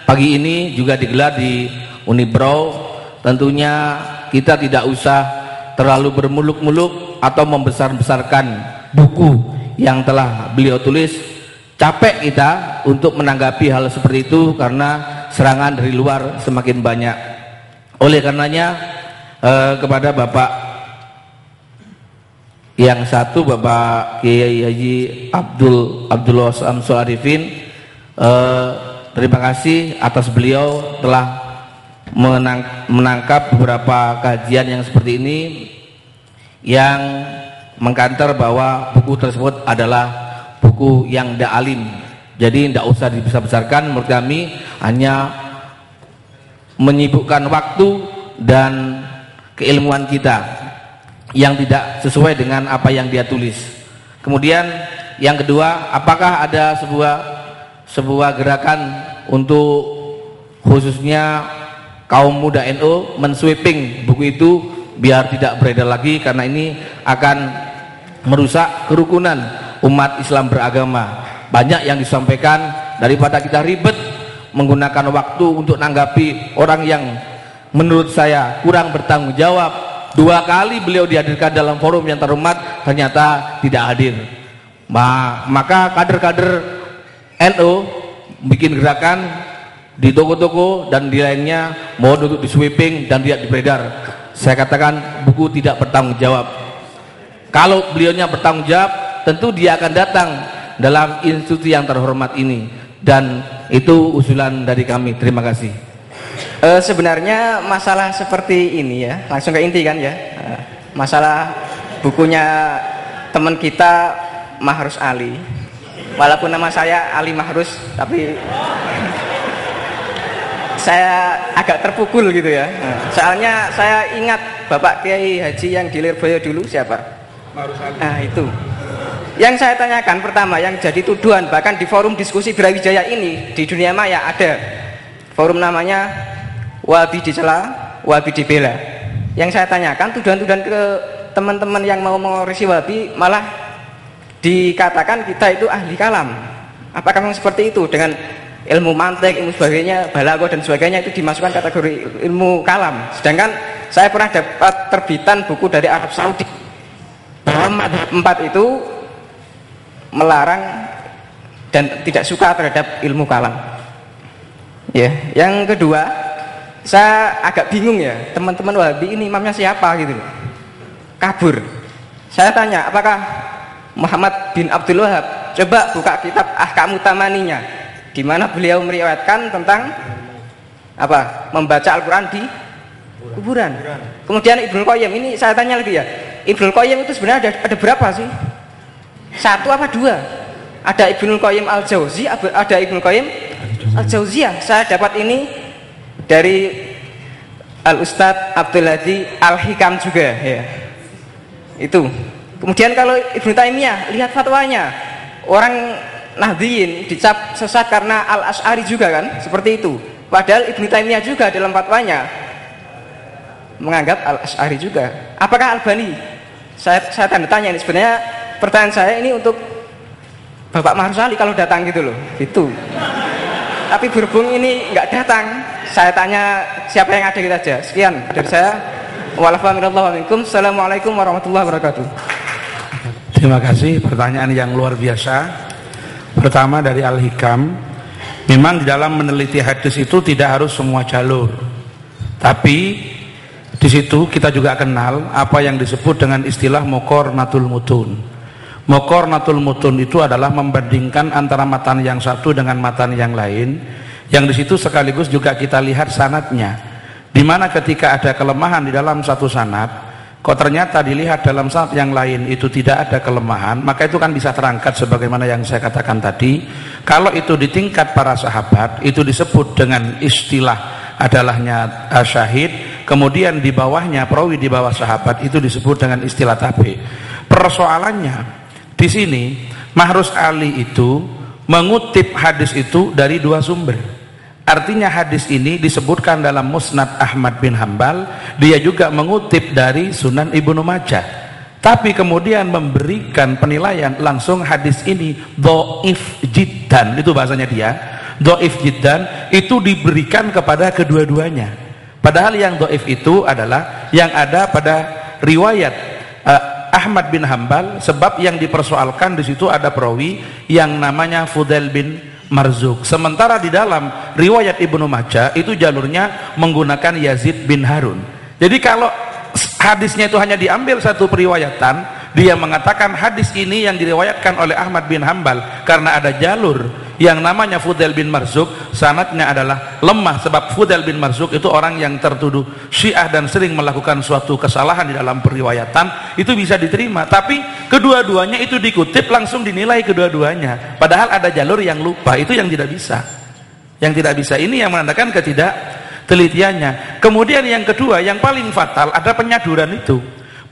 pagi ini juga digelar di Unibrau. Tentunya kita tidak usah terlalu bermuluk-muluk atau membesar-besarkan buku yang telah beliau tulis. Capek kita untuk menanggapi hal seperti itu karena serangan dari luar semakin banyak. Oleh karenanya kepada Bapak yang satu, Bapak Kiai Haji Abdullah Samsul Arifin, terima kasih atas beliau telah menangkap beberapa kajian yang seperti ini yang mengkanter bahwa buku tersebut adalah buku yang tidak alim. Jadi tidak usah dibesar-besarkan. Menurut kami hanya menyibukkan waktu dan keilmuan kita yang tidak sesuai dengan apa yang dia tulis. Kemudian yang kedua, apakah ada sebuah gerakan untuk khususnya kaum muda NU mensweeping buku itu biar tidak beredar lagi, karena ini akan merusak kerukunan umat Islam beragama. Banyak yang disampaikan, daripada kita ribet menggunakan waktu untuk nanggapi orang yang menurut saya kurang bertanggung jawab. 2 kali beliau dihadirkan dalam forum yang terhormat, ternyata tidak hadir. Maka kader-kader NU bikin gerakan di toko-toko dan di lainnya, mohon untuk di sweeping dan tidak beredar. Saya katakan buku tidak bertanggung jawab. Kalau beliaunya bertanggung jawab, tentu dia akan datang dalam institusi yang terhormat ini, dan itu usulan dari kami. Terima kasih. Sebenarnya masalah seperti ini ya, langsung ke inti kan ya. Masalah bukunya teman kita Mahruz Ali, walaupun nama saya Ali Mahruz, tapi saya agak terpukul gitu ya. Soalnya saya ingat Bapak Kiai Haji yang di Lirboyo dulu, siapa? Mahruz Ali. Nah itu yang saya tanyakan pertama, yang jadi tuduhan bahkan di forum diskusi Brawijaya ini di dunia maya ada forum namanya Wahabi dicela, Wahabi dibela. Yang saya tanyakan tuduhan-tuduhan ke teman-teman yang mau mengorisi Wahabi, malah dikatakan kita itu ahli kalam. Apakah memang seperti itu? Dengan ilmu mantik, ilmu sebagainya, balaghah dan sebagainya itu dimasukkan kategori ilmu kalam. Sedangkan saya pernah dapat terbitan buku dari Arab Saudi bahwa mazhab 4 itu melarang dan tidak suka terhadap ilmu kalam. Ya, yang kedua, saya agak bingung ya, teman-teman Wahabi ini imamnya siapa gitu. Kabur. Saya tanya, apakah Muhammad bin Abdul Wahab? Coba buka kitab Ahkamu Tamaninya, di mana beliau meriwayatkan tentang apa? Membaca Al-Qur'an di kuburan. Kemudian Ibnul Qayyim, ini saya tanya lagi ya, Ibnul Qayyim itu sebenarnya ada berapa sih? 1 apa 2? Ada Ibnul Qayyim Al-Jauzi, ada Ibnul Qayyim Al-Jauziyah. Saya dapat ini dari Al-Ustadz Abdul Hadi Al-Hikam juga ya. Itu. Kemudian kalau Ibnu Taimiyah, lihat fatwanya. Orang Nahdliyin dicap sesat karena Al-Asy'ari juga kan, seperti itu. Padahal Ibnu Taimiyah juga dalam fatwanya menganggap Al-Asy'ari juga. Apakah Albani? Saya tanda tanya ini. Sebenarnya pertanyaan saya ini untuk Bapak Mahrus Ali kalau datang gitu loh. Gitu. Tapi berhubung ini nggak datang, saya tanya siapa yang ada kita aja. Sekian dari saya. Assalamualaikum warahmatullahi wabarakatuh. Terima kasih, pertanyaan yang luar biasa. Pertama dari Al-Hikam, memang di dalam meneliti hadis itu tidak harus semua jalur, tapi di situ kita juga kenal apa yang disebut dengan istilah muqarnatul mutun. Muqarnatul mutun itu adalah membandingkan antara matan yang satu dengan matan yang lain, yang di situ sekaligus juga kita lihat sanadnya. Di mana ketika ada kelemahan di dalam satu sanad, kok ternyata dilihat dalam sanad yang lain itu tidak ada kelemahan, maka itu kan bisa terangkat sebagaimana yang saya katakan tadi. Kalau itu di tingkat para sahabat, itu disebut dengan istilah adalahnya syahid. Kemudian di bawahnya, perawi di bawah sahabat, itu disebut dengan istilah tabi. Persoalannya di sini, Mahrus Ali itu mengutip hadis itu dari 2 sumber. Artinya hadis ini disebutkan dalam Musnad Ahmad bin Hambal, dia juga mengutip dari Sunan Ibnu Majah, tapi kemudian memberikan penilaian langsung hadis ini dhaif jiddan, itu bahasanya dia, dhaif jiddan, itu diberikan kepada kedua-duanya. Padahal yang dhaif itu adalah yang ada pada riwayat Ahmad bin Hambal, sebab yang dipersoalkan di situ ada perawi yang namanya Fudail bin Marzuk. Sementara di dalam riwayat Ibnu Majah itu jalurnya menggunakan Yazid bin Harun. Jadi kalau hadisnya itu hanya diambil satu periwayatan, dia mengatakan hadis ini yang diriwayatkan oleh Ahmad bin Hambal karena ada jalur yang namanya Fudail bin Marzuk, sanadnya adalah lemah, sebab Fudail bin Marzuk itu orang yang tertuduh Syiah dan sering melakukan suatu kesalahan di dalam periwayatan, itu bisa diterima. Tapi kedua-duanya itu dikutip langsung dinilai kedua-duanya, padahal ada jalur yang lupa, itu yang tidak bisa. Yang tidak bisa ini yang menandakan ketidaktelitiannya. Kemudian yang kedua, yang paling fatal, ada penyaduran itu.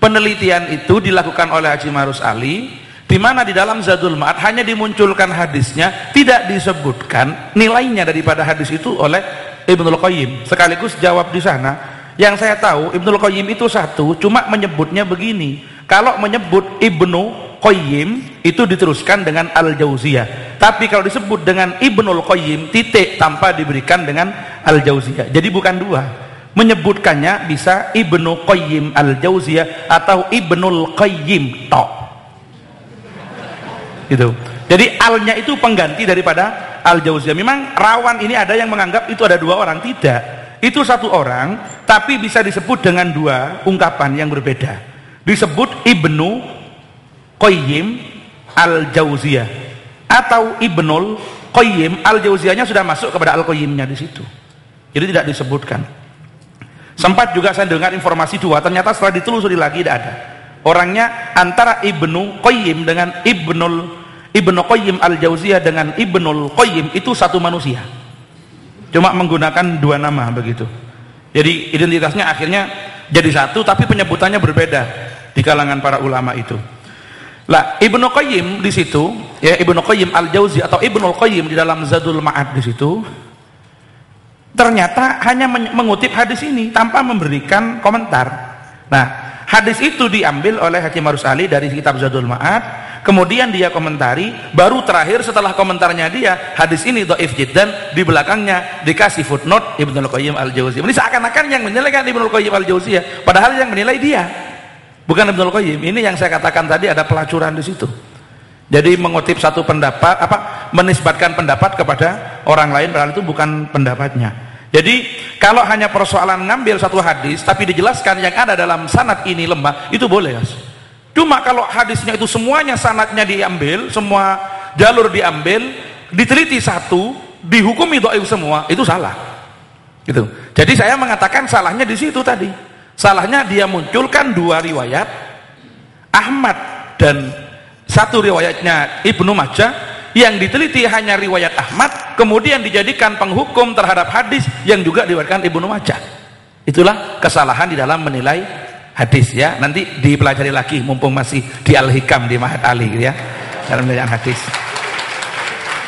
Penelitian itu dilakukan oleh Haji Mahrus Ali, di mana di dalam Zadul Ma'ad hanya dimunculkan hadisnya, tidak disebutkan nilainya daripada hadis itu oleh Ibnul Qayyim. Sekaligus jawab di sana, yang saya tahu Ibnul Qayyim itu satu, cuma menyebutnya begini. Kalau menyebut Ibnu Qayyim itu diteruskan dengan Al-Jauziyah, tapi kalau disebut dengan Ibnul Qayyim titik tanpa diberikan dengan Al-Jauziyah, jadi bukan 2. Menyebutkannya bisa Ibnu Qayyim Al-Jauziyah atau Ibnul Qayyim tok. Gitu. Jadi alnya itu pengganti daripada Al-Jauziyah. Memang rawan ini ada yang menganggap itu ada 2 orang, tidak. Itu 1 orang, tapi bisa disebut dengan 2 ungkapan yang berbeda. Disebut Ibnu Qayyim Al-Jauziyah atau Ibnul Qayyim Al-Jauziyahnya sudah masuk kepada Al-Qayyimnya di situ. Jadi tidak disebutkan. Sempat juga saya dengar informasi 2, ternyata setelah ditelusuri lagi tidak ada. Orangnya antara Ibnu Qayyim dengan Ibnu Qayyim Al-Jauziyah dengan Ibnul Qayyim itu satu manusia, cuma menggunakan 2 nama begitu. Jadi identitasnya akhirnya jadi satu, tapi penyebutannya berbeda di kalangan para ulama itu. Lah Ibnu Qayyim di situ, ya Ibnu Qayyim Al-Jauziyah atau Ibnul Qayyim di dalam Zadul Ma'ad di situ ternyata hanya mengutip hadis ini tanpa memberikan komentar. Nah, hadis itu diambil oleh Haji Mahrus Ali dari kitab Zadul Ma'ad, kemudian dia komentari, baru terakhir setelah komentarnya dia, hadis ini dhaif jiddan, di belakangnya dikasih footnote Ibnul Qayyim al-Jauziyah. Ini seakan-akan yang menilai kan Ibnul Qayyim al-Jauziyah, padahal yang menilai dia, bukan Ibnul Qayyim. Ini yang saya katakan tadi, ada pelacuran di situ. Jadi mengutip satu pendapat, menisbatkan pendapat kepada orang lain, padahal itu bukan pendapatnya. Jadi kalau hanya persoalan ngambil satu hadis tapi dijelaskan yang ada dalam sanad ini lemah, itu boleh, Mas. Cuma kalau hadisnya itu semuanya sanadnya diambil, semua jalur diambil, diteliti satu, dihukumi dhaif semua, itu salah. Gitu. Jadi saya mengatakan salahnya di situ tadi. Salahnya dia munculkan dua riwayat Ahmad dan satu riwayatnya Ibnu Majah, yang diteliti hanya riwayat Ahmad, kemudian dijadikan penghukum terhadap hadis yang juga diriwayatkan Ibnu Majah. Itulah kesalahan di dalam menilai hadis, ya. Nanti dipelajari lagi mumpung masih di Al-Hikam di Mahat Ali, ya, dalam penilaian hadis.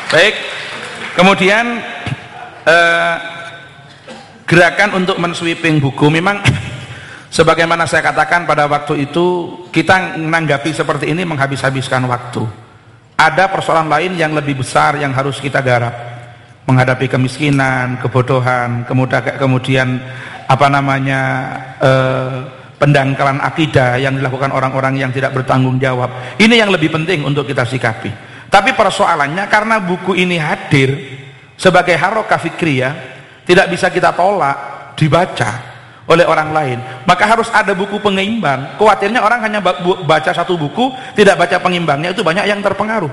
Baik. Kemudian gerakan untuk mensweeping buku, memang sebagaimana saya katakan pada waktu itu, kita menanggapi seperti ini menghabis-habiskan waktu. Ada persoalan lain yang lebih besar yang harus kita garap, menghadapi kemiskinan, kebodohan, kemudian pendangkalan akidah yang dilakukan orang-orang yang tidak bertanggung jawab. Ini yang lebih penting untuk kita sikapi. Tapi persoalannya, karena buku ini hadir sebagai harokah fikriyah, tidak bisa kita tolak dibaca oleh orang lain, maka harus ada buku pengeimbang. Khawatirnya orang hanya baca satu buku, tidak baca pengimbangnya, itu banyak yang terpengaruh.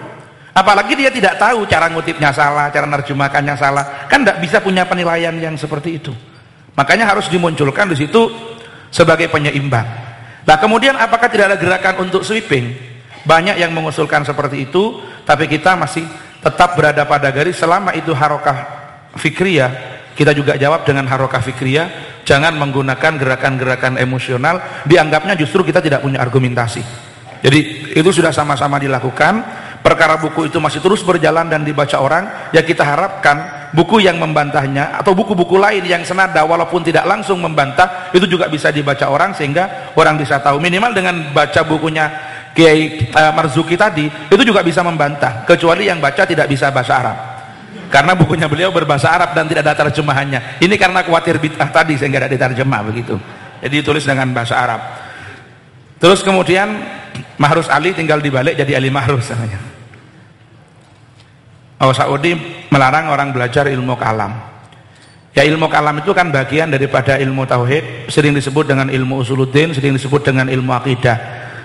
Apalagi dia tidak tahu cara ngutipnya salah, cara nerjemahkannya salah, kan tidak bisa punya penilaian yang seperti itu. Makanya harus dimunculkan di situ sebagai penyeimbang. Nah, kemudian apakah tidak ada gerakan untuk sweeping? Banyak yang mengusulkan seperti itu, tapi kita masih tetap berada pada garis selama itu harokah fikriyah. Kita juga jawab dengan harokah fikriyah. Jangan menggunakan gerakan-gerakan emosional, dianggapnya justru kita tidak punya argumentasi. Jadi itu sudah sama-sama dilakukan. Perkara buku itu masih terus berjalan dan dibaca orang, ya kita harapkan buku yang membantahnya atau buku-buku lain yang senada walaupun tidak langsung membantah, itu juga bisa dibaca orang sehingga orang bisa tahu. Minimal dengan baca bukunya Kiai Marzuki tadi, itu juga bisa membantah, kecuali yang baca tidak bisa bahasa Arab, karena bukunya beliau berbahasa Arab dan tidak ada terjemahannya. Ini karena khawatir bid'ah tadi sehingga tidak diterjemah begitu. Jadi ditulis dengan bahasa Arab. Terus kemudian Mahrus Ali tinggal dibalik jadi Ali Mahrus namanya. Saudi melarang orang belajar ilmu kalam. Ya, ilmu kalam itu kan bagian daripada ilmu tauhid, sering disebut dengan ilmu usuluddin, sering disebut dengan ilmu akidah.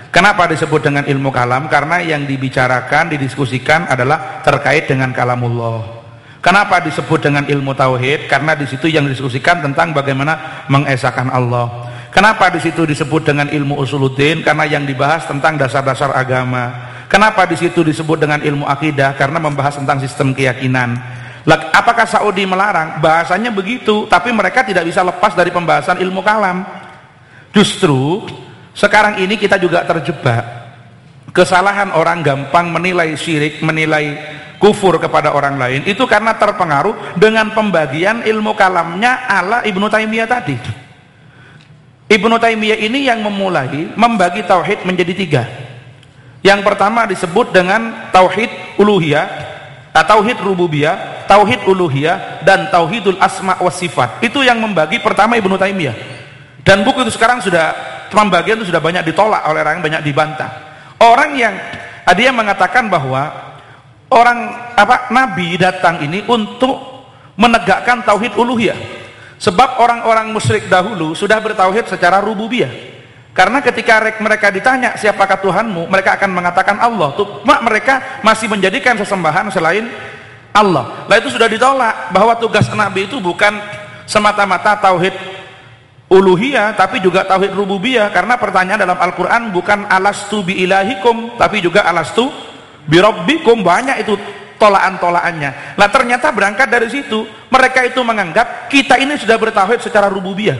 Kenapa disebut dengan ilmu kalam? Karena yang dibicarakan, didiskusikan adalah terkait dengan kalamullah. Kenapa disebut dengan ilmu tauhid? Karena di situ yang didiskusikan tentang bagaimana mengesahkan Allah. Kenapa di situ disebut dengan ilmu usuluddin? Karena yang dibahas tentang dasar-dasar agama. Kenapa di situ disebut dengan ilmu akidah? Karena membahas tentang sistem keyakinan. Apakah Saudi melarang? Bahasanya begitu, tapi mereka tidak bisa lepas dari pembahasan ilmu kalam. Justru sekarang ini kita juga terjebak. Kesalahan orang gampang menilai syirik, menilai kufur kepada orang lain, itu karena terpengaruh dengan pembagian ilmu kalamnya ala Ibnu Taimiyah tadi. Ibnu Taimiyah ini yang memulai membagi tauhid menjadi 3. Yang pertama disebut dengan tauhid uluhiyah, tauhid rububiyah, tauhid uluhiyah, dan tauhidul asma wa sifat. Itu yang membagi pertama Ibnu Taimiyah. Dan buku itu sekarang sudah, pembagian itu sudah banyak ditolak oleh orang, banyak dibantah. Orang yang dia mengatakan bahwa Nabi datang ini untuk menegakkan tauhid uluhiyah. Sebab orang-orang musyrik dahulu sudah bertauhid secara rububiyah. Karena ketika mereka ditanya siapakah Tuhanmu, mereka akan mengatakan Allah. Mereka masih menjadikan sesembahan selain Allah. Lah itu sudah ditolak, bahwa tugas Nabi itu bukan semata-mata tauhid uluhiyah, tapi juga tauhid rububiyah. Karena pertanyaan dalam Al-Quran bukan alastu bi ilahikum, tapi juga alastu bi rabbikum. Banyak itu tolakan-tolakannya. Nah ternyata berangkat dari situ, mereka itu menganggap kita ini sudah bertauhid secara rububiyah.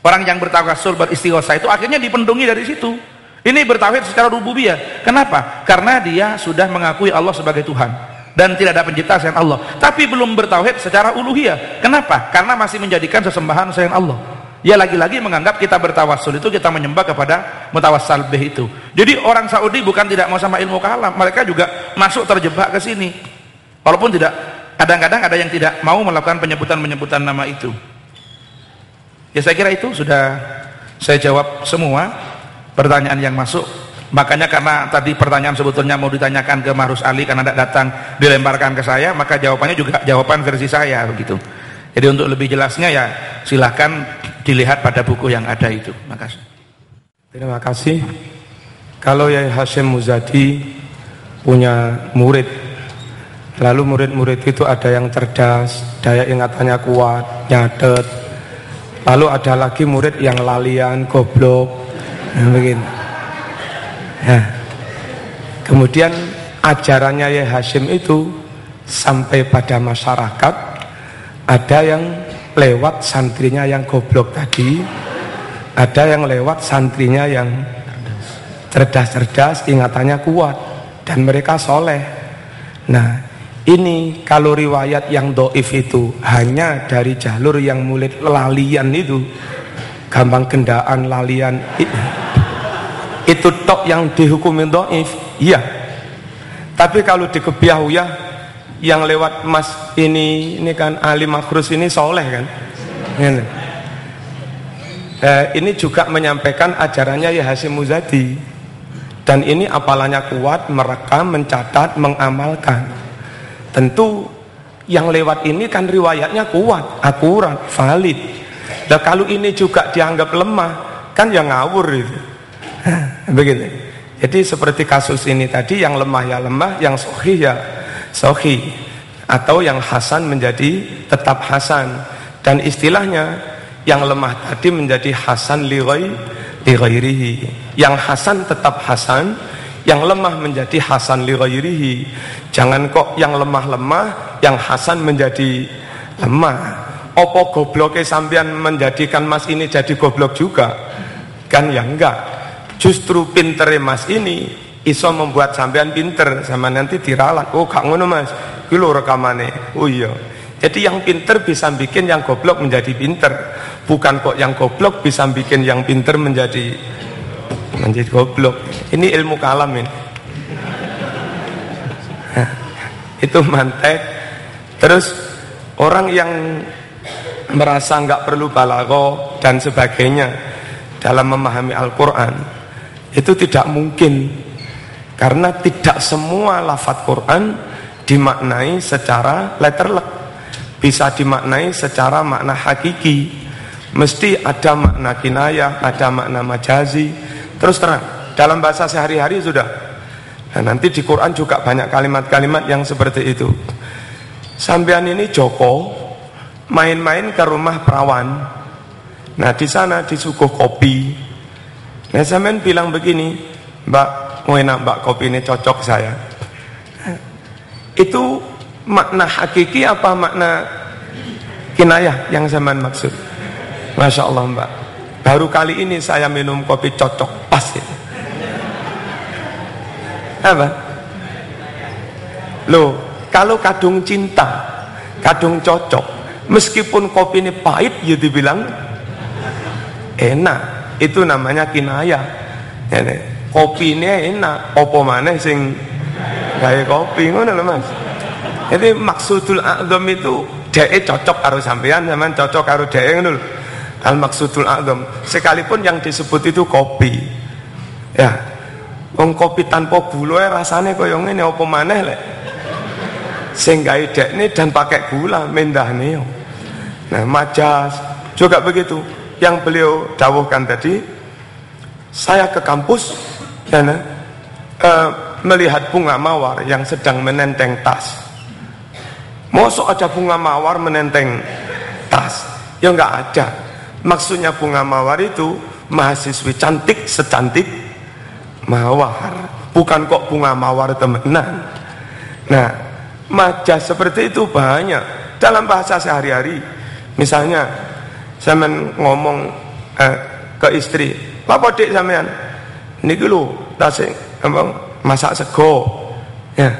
Orang yang bertawassul, beristighosah itu akhirnya dipendungi dari situ. Ini bertauhid secara rububiyah. Kenapa? Karena dia sudah mengakui Allah sebagai Tuhan dan tidak ada pencipta selain Allah. Tapi belum bertauhid secara uluhiyah. Kenapa? Karena masih menjadikan sesembahan selain Allah. Ya lagi-lagi menganggap kita bertawassul itu kita menyembah kepada mutawassil bih itu. Jadi orang Saudi bukan tidak mau sama ilmu kalam, mereka juga masuk terjebak ke sini. Walaupun tidak, kadang-kadang ada yang tidak mau melakukan penyebutan nama itu. Ya saya kira itu sudah saya jawab semua pertanyaan yang masuk. Makanya karena tadi pertanyaan sebetulnya mau ditanyakan ke Mahrus Ali karena tidak datang, dilemparkan ke saya, maka jawabannya juga jawaban versi saya begitu. Jadi untuk lebih jelasnya ya silahkan dilihat pada buku yang ada itu. Makasih. Terima kasih. Kalau Yai Hashim Muzadi punya murid, lalu murid-murid itu ada yang cerdas, daya ingatannya kuat, nyatet. Lalu ada lagi murid yang lalian, goblok, begini. Nah, kemudian ajarannya Yai Hashim itu sampai pada masyarakat. Ada yang lewat santrinya yang goblok tadi, ada yang lewat santrinya yang cerdas-cerdas, ingatannya kuat, dan mereka soleh. Nah, ini kalau riwayat yang doif itu hanya dari jalur yang murid lalian itu, gampang gendaan, lalian, itu tok yang dihukumi doif, iya. Tapi kalau di Kebiahuyah yang lewat mas ini kan Ali Makhrus ini soleh kan, ini juga menyampaikan ajarannya Yai Hashim Muzadi, dan ini apalannya kuat, merekam, mencatat, mengamalkan. Tentu yang lewat ini kan riwayatnya kuat, akurat, valid. Dan kalau ini juga dianggap lemah, kan yang ngawur itu. Begitu. Jadi seperti kasus ini tadi, yang lemah ya lemah, yang sahih ya sahih, atau yang hasan menjadi tetap hasan, dan istilahnya yang lemah tadi menjadi hasan li ghairihi, yang hasan tetap hasan, yang lemah menjadi hasan li ghairihi. Jangan kok yang lemah-lemah yang hasan menjadi lemah. Opo gobloke sampean menjadikan mas ini jadi goblok juga? Kan ya enggak. Justru pintere mas ini iso membuat sampean pinter, sama nanti diralat. Oh gak ngono mas, iki lho rekamane. Oh iya. Jadi yang pinter bisa bikin yang goblok menjadi pinter, bukan kok yang goblok bisa bikin yang pinter menjadi goblok. Ini ilmu kalam ini. Itu mantek. Terus orang yang merasa nggak perlu balaghah dan sebagainya dalam memahami Al-Quran, itu tidak mungkin. Karena tidak semua lafadz Quran dimaknai secara letterlek, bisa dimaknai secara makna hakiki. Mesti ada makna kinayah, ada makna majazi. Terus terang, dalam bahasa sehari-hari sudah. Nah, nanti di Quran juga banyak kalimat-kalimat yang seperti itu. Sampean ini Joko main-main ke rumah perawan. Nah, di sana disuguh kopi. Nah, sampean bilang begini, Mbak, enak mbak, kopi ini cocok saya. Itu makna hakiki apa makna kinayah yang zaman maksud? Masya Allah mbak, baru kali ini saya minum kopi cocok, pas itu. Apa? Loh, kalau kadung cinta, kadung cocok, meskipun kopi ini pahit ya dibilang enak, itu namanya kinayah. Ya, kopi ini enak, opo maneh sing gawe kopi, ngono lho Mas. Jadi maksudul a'dzam itu dhek cocok karo sampean, sampean cocok karo dhek, ngono lho. Al maksudul a'dzam, sekalipun yang disebut itu kopi. Ya. Wong kopi tanpa gula rasane kaya ngene, opo maneh lek sing gawe dhekne dan pakai gula mendahne. Nah, majas juga begitu. Yang beliau dawuhkan tadi, saya ke kampus dan melihat bunga mawar yang sedang menenteng tas. Mosok ada bunga mawar menenteng tas? Ya enggak ada. Maksudnya bunga mawar itu mahasiswi cantik secantik mawar, bukan kok bunga mawar temenan. Nah, majas seperti itu banyak dalam bahasa sehari-hari. Misalnya saya ngomong ke istri, "Apa Dik sampean? Niki lho tasik masak sego." Ya,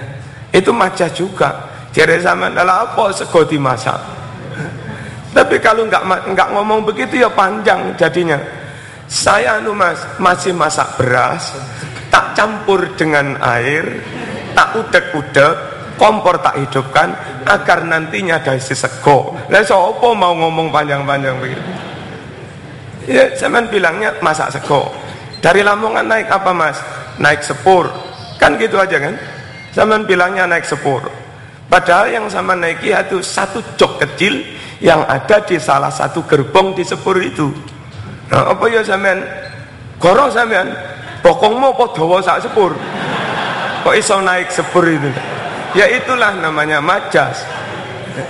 itu majas juga. Jare sampean lha apa sego dimasak? Tapi kalau nggak ngomong begitu ya panjang jadinya. Saya mas masih masak beras, tak campur dengan air, tak udek-udek, kompor tak hidupkan agar nantinya dari sego. Lah sopo mau ngomong panjang-panjang begitu? Ya, zaman bilangnya masak sego. Dari Lamongan naik apa mas? Naik sepur. Kan gitu aja kan? Zaman bilangnya naik sepur. Padahal yang sama naiki itu satu jok kecil yang ada di salah satu gerbong di sepur itu. Nah, apa ya sampean? Gorong sampean, bokongmu apa dawa sak sepur? Kok iso naik sepur itu? Ya itulah namanya majas.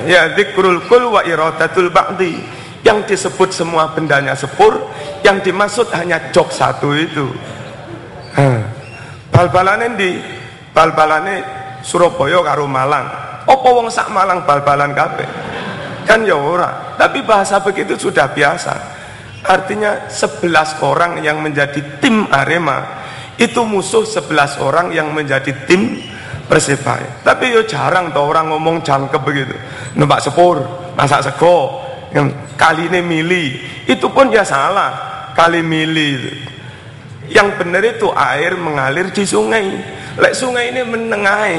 Ya dzikrul kul wa iradatul ba'di. Yang disebut semua bendanya sepur, yang dimaksud hanya jok satu itu. Bal-balane di bal-balane Surabaya karo Malang. Apa wong sak Malang bal-balan kabeh? Kan ya ora. Tapi bahasa begitu sudah biasa. Artinya 11 orang yang menjadi tim Arema itu musuh 11 orang yang menjadi tim Persebaya. Tapi yo jarang toh orang ngomong jangkep begitu. Numpak sepur, masak sego, kali ini mili. Itu pun ya salah, kali mili. Yang benar itu air mengalir di sungai. Lek sungai ini menengahi.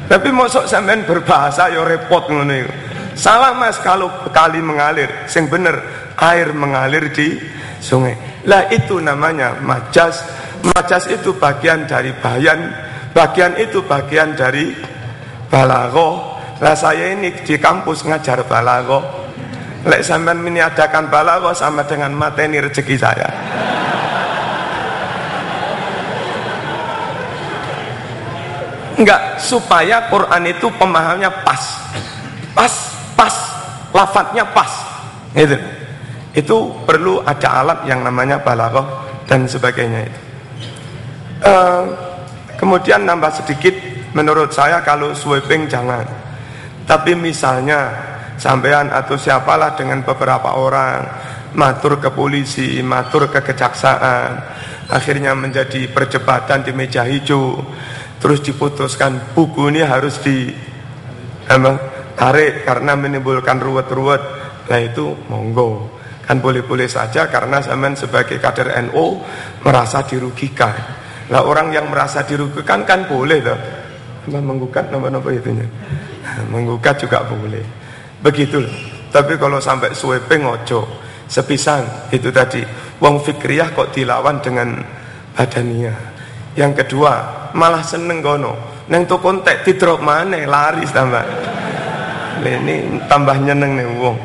Tapi mosok sampean berbahasa yo repot ngono iku. Salah mas kalau kali mengalir, sing bener air mengalir di sungai. Lah itu namanya majas. Majas itu bagian dari bayan, bagian itu bagian dari balaghah. Lah saya ini di kampus ngajar balaghah. Lek sampean meniadakan balaghah sama dengan mateni rezeki saya. Enggak, supaya Quran itu pemahamannya pas, lafadznya pas, gitu. Itu perlu ada alat yang namanya balaghah dan sebagainya itu. Kemudian nambah sedikit, menurut saya kalau sweeping jangan. Tapi misalnya sampean atau siapalah dengan beberapa orang matur ke polisi, matur ke kejaksaan, akhirnya menjadi perdebatan di meja hijau. Terus diputuskan buku ini harus tarik karena menimbulkan ruwet-ruwet. Nah itu monggo, kan boleh-boleh saja karena zaman sebagai kader NU merasa dirugikan. Lah orang yang merasa dirugikan kan boleh loh. Menggugat apa itunya. Menggugat juga boleh. Begitu loh. Tapi kalau sampai sweeping ojo. Sepisan itu tadi. Wong fikriyah kok dilawan dengan badaniyah. Yang kedua, malah seneng kono. Neng to kontek didrop maneh laris tambah. Ini tambah nyeneng nih wong.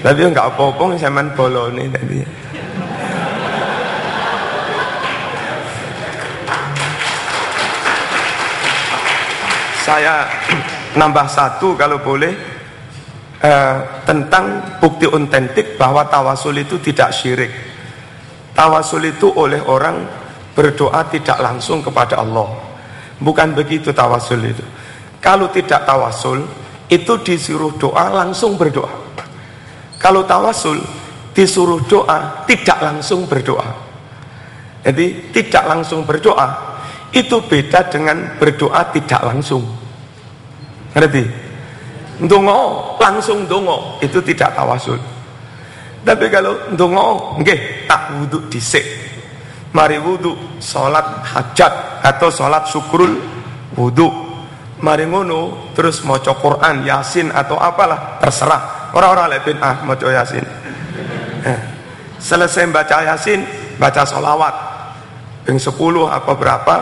Tapi enggak apa-apa sampean bolone tadi. Saya nambah satu kalau boleh tentang bukti otentik bahwa tawasul itu tidak syirik. Tawasul itu oleh orang berdoa tidak langsung kepada Allah. Bukan begitu tawasul itu. Kalau tidak tawasul itu disuruh doa langsung berdoa. Kalau tawasul disuruh doa tidak langsung berdoa. Jadi tidak langsung berdoa itu beda dengan berdoa tidak langsung. Ngerti? Ndonga langsung ndonga itu tidak tawasul. Tapi kalau ndonga nggih tak wudu dhisik. Mari wudu salat hajat atau salat syukrul wudu. Mari ngono terus maca Quran, Yasin atau apalah terserah. Orang-orang lek bid'ah maca Yasin. Selesai baca Yasin, baca sholawat ping 10 apa berapa,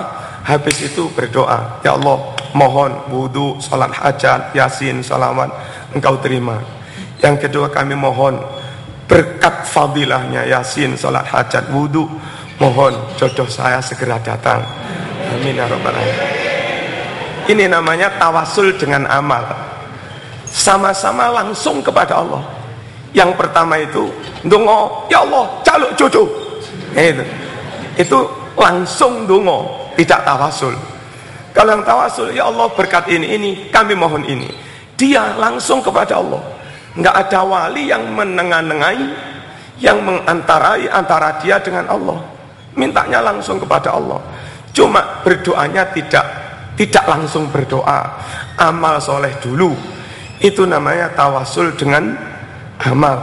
habis itu berdoa, ya Allah mohon wudu, salat hajat, Yasin, sholawat engkau terima. Yang kedua kami mohon berkat fadilahnya Yasin, salat hajat, wudu, mohon jodoh saya segera datang. Amin ya rabbal alamin. Ini namanya tawasul dengan amal. Sama-sama langsung kepada Allah. Yang pertama itu ndonga, ya Allah jaluk jodoh. Itu langsung ndonga, tidak tawasul. Kalau yang tawasul, ya Allah berkat ini kami mohon ini. Dia langsung kepada Allah. Enggak ada wali yang menengahi, yang mengantarai antara dia dengan Allah. Mintanya langsung kepada Allah. Cuma berdoanya tidak langsung berdoa. Amal soleh dulu. Itu namanya tawasul dengan amal.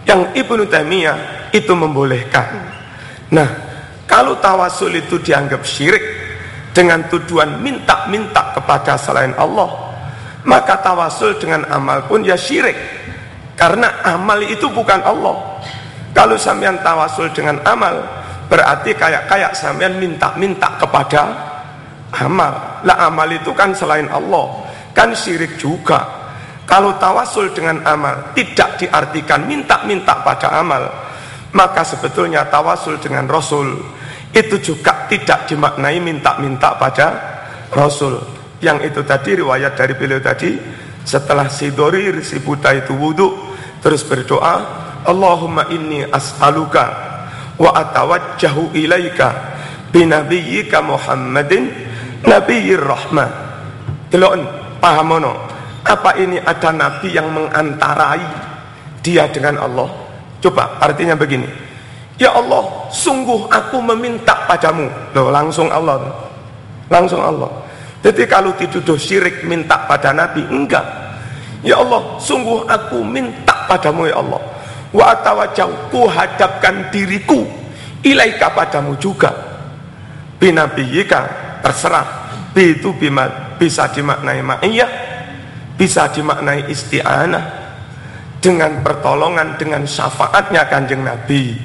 Yang Ibnu Taimiyah itu membolehkan. Nah, kalau tawasul itu dianggap syirik dengan tujuan minta-minta kepada selain Allah, maka tawasul dengan amal pun ya syirik, karena amal itu bukan Allah. Kalau sampean tawasul dengan amal, berarti kayak sampean minta-minta kepada amal. Lah amal itu kan selain Allah, kan syirik juga. Kalau tawasul dengan amal tidak diartikan minta-minta pada amal, maka sebetulnya tawasul dengan Rasul itu juga tidak dimaknai minta-minta pada Rasul. Yang itu tadi riwayat dari beliau tadi, setelah si Dorir, si buta itu wudhu, terus berdoa, Allahumma inni as'aluka wa atawajjahu ilaika binabiyyika Muhammadin nabiyyir rahmah. Delon pahamono, apa ini ada nabi yang mengantarai dia dengan Allah? Coba artinya begini, ya Allah, sungguh aku meminta padamu. Loh, langsung Allah. Jadi kalau dituduh syirik minta pada nabi, enggak. Ya Allah, sungguh aku minta padamu ya Allah. Wa atawajjah, ku hadapkan diriku ilaika padamu juga. Binabiyika, terserah. Bi itu bisa dimaknai ma'iyah, bisa dimaknai isti'anah, dengan pertolongan, dengan syafaatnya Kanjeng Nabi.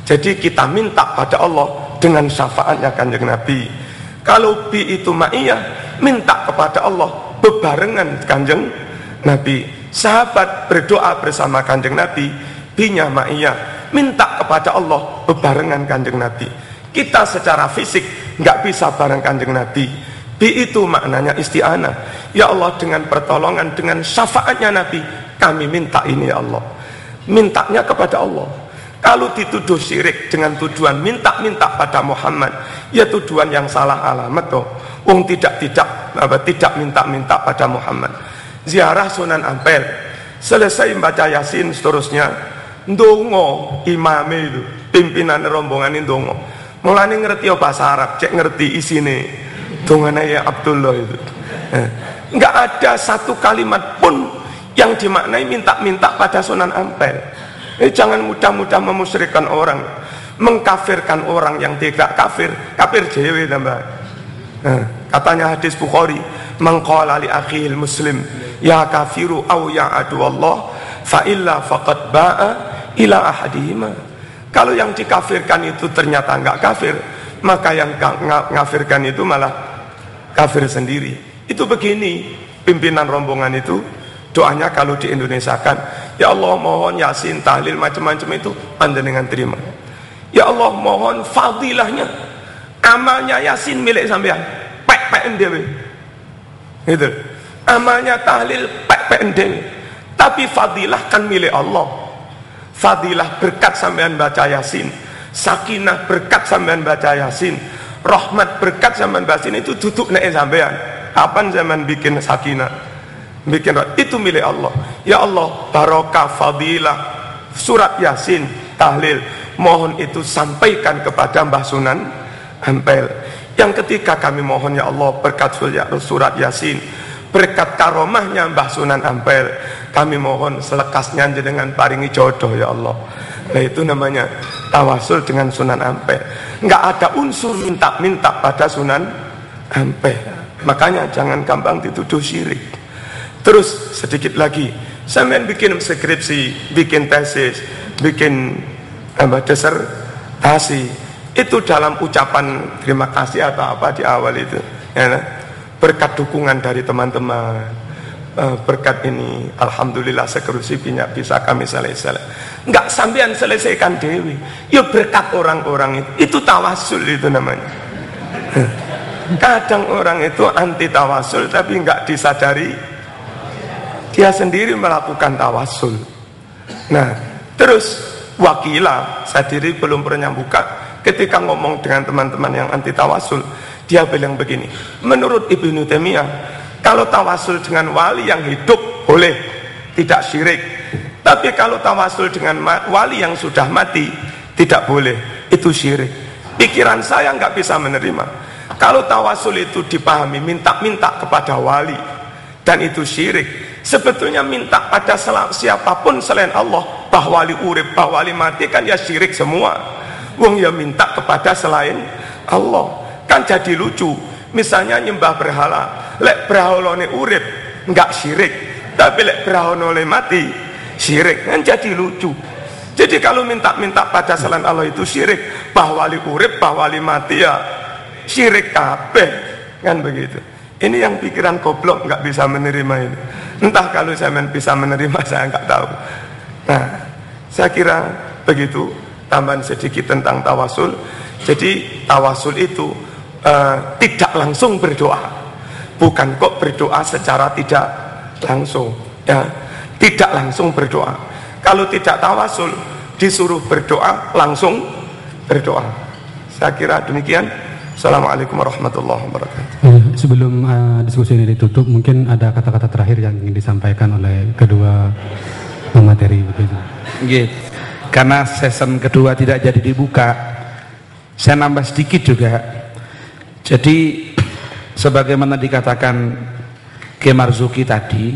Jadi kita minta pada Allah dengan syafaatnya Kanjeng Nabi. Kalau bi itu ma'iyah, minta kepada Allah bebarengan Kanjeng Nabi. Sahabat berdoa bersama Kanjeng Nabi, binya ma'iyah, minta kepada Allah bebarengan Kanjeng Nabi. Kita secara fisik nggak bisa bareng Kanjeng Nabi. Bi itu maknanya isti'anah. Ya Allah, dengan pertolongan, dengan syafaatnya Nabi, kami minta ini ya Allah. Mintanya kepada Allah. Kalau dituduh syirik dengan tujuan minta-minta pada Muhammad, ya tujuan yang salah alamat toh. Wong tidak minta-minta pada Muhammad. Ziarah Sunan Ampel, selesai baca Yasin seterusnya, ndongo imame itu, pimpinan rombongan ndongo. Mulane ngerti bahasa Arab, cek ngerti isine. Dongana ya Abdullah itu. Enggak ada satu kalimat pun yang dimaknai minta-minta pada Sunan Ampel. Jangan mudah-mudah memusyrikkan orang, mengkafirkan orang yang tidak kafir, kafir dewe tambah. Katanya hadis Bukhari, man qala li akhil muslim ya kafiru aw ya adu Allah fa illa faqad ba'a ila ahadihima. Kalau yang dikafirkan itu ternyata enggak kafir, maka yang ngafirkan itu malah kafir sendiri. Itu begini pimpinan rombongan itu doanya kalau di Indonesia kan, ya Allah mohon Yasin, tahlil, macam-macam itu panjenengan terima. Ya Allah mohon fadilahnya, amalnya Yasin milik sampean, pek-peken dewe. Gitu. Amalnya tahlil pek-peken dewe. Tapi fadilah kan milik Allah. Fadilah berkat sampean baca Yasin, sakinah berkat sampean baca Yasin, rahmat berkat sampean baca Yasin, itu duduk nek sampean. Kapan zaman bikin sakinah, bikin itu milik Allah. Ya Allah, barokah fadilah surat Yasin, tahlil, mohon itu sampaikan kepada Mbah Sunan Ampel. Yang ketiga kami mohon ya Allah berkat surat Yasin, berkat karomahnya Mbah Sunan Ampel, kami mohon selekasnya dengan paringi jodoh ya Allah. Nah itu namanya tawasul dengan Sunan Ampel. Nggak ada unsur minta-minta pada Sunan Ampel. Makanya jangan gampang dituduh syirik. Terus sedikit lagi, sampean bikin skripsi, bikin tesis, bikin disertasi, itu dalam ucapan terima kasih atau apa di awal itu, ya, berkat dukungan dari teman-teman, berkat ini, alhamdulillah skripsi bisa kami selesai. Enggak sampean selesaikan dewi, ya berkat orang-orang itu tawasul itu namanya. Kadang orang itu anti tawasul tapi enggak disadari dia sendiri melakukan tawasul. Nah, terus Wakilah, saya diri belum pernah buka, ketika ngomong dengan teman-teman yang anti tawasul, dia bilang begini, menurut Ibnu Taimiyah, kalau tawasul dengan wali yang hidup boleh, tidak syirik. Tapi kalau tawasul dengan wali yang sudah mati, tidak boleh, itu syirik. Pikiran saya nggak bisa menerima. Kalau tawasul itu dipahami minta-minta kepada wali dan itu syirik. Sebetulnya minta pada siapapun selain Allah, bahwali urip, bahwali mati, kan ya syirik semua. Wong ya minta kepada selain Allah, kan jadi lucu. Misalnya nyembah berhala, lek berhalane urip enggak syirik, tapi lek berhalane mati syirik, kan jadi lucu. Jadi kalau minta-minta pada selain Allah itu syirik, bahwali urip, bahwali mati ya syirik kabeh, kan begitu. Ini yang pikiran goblok nggak bisa menerima ini. Entah kalau saya bisa menerima, saya nggak tahu. Nah, saya kira begitu. Tambahan sedikit tentang tawasul. Jadi tawasul itu tidak langsung berdoa, bukan kok berdoa secara tidak langsung, ya, tidak langsung berdoa. Kalau tidak tawasul, disuruh berdoa langsung berdoa. Saya kira demikian. Assalamualaikum warahmatullahi wabarakatuh. Sebelum diskusi ini ditutup, mungkin ada kata-kata terakhir yang ingin disampaikan oleh kedua pemateri begitu. Gitu. Karena season kedua tidak jadi dibuka, saya nambah sedikit juga. Jadi sebagaimana dikatakan Kiai Marzuki tadi,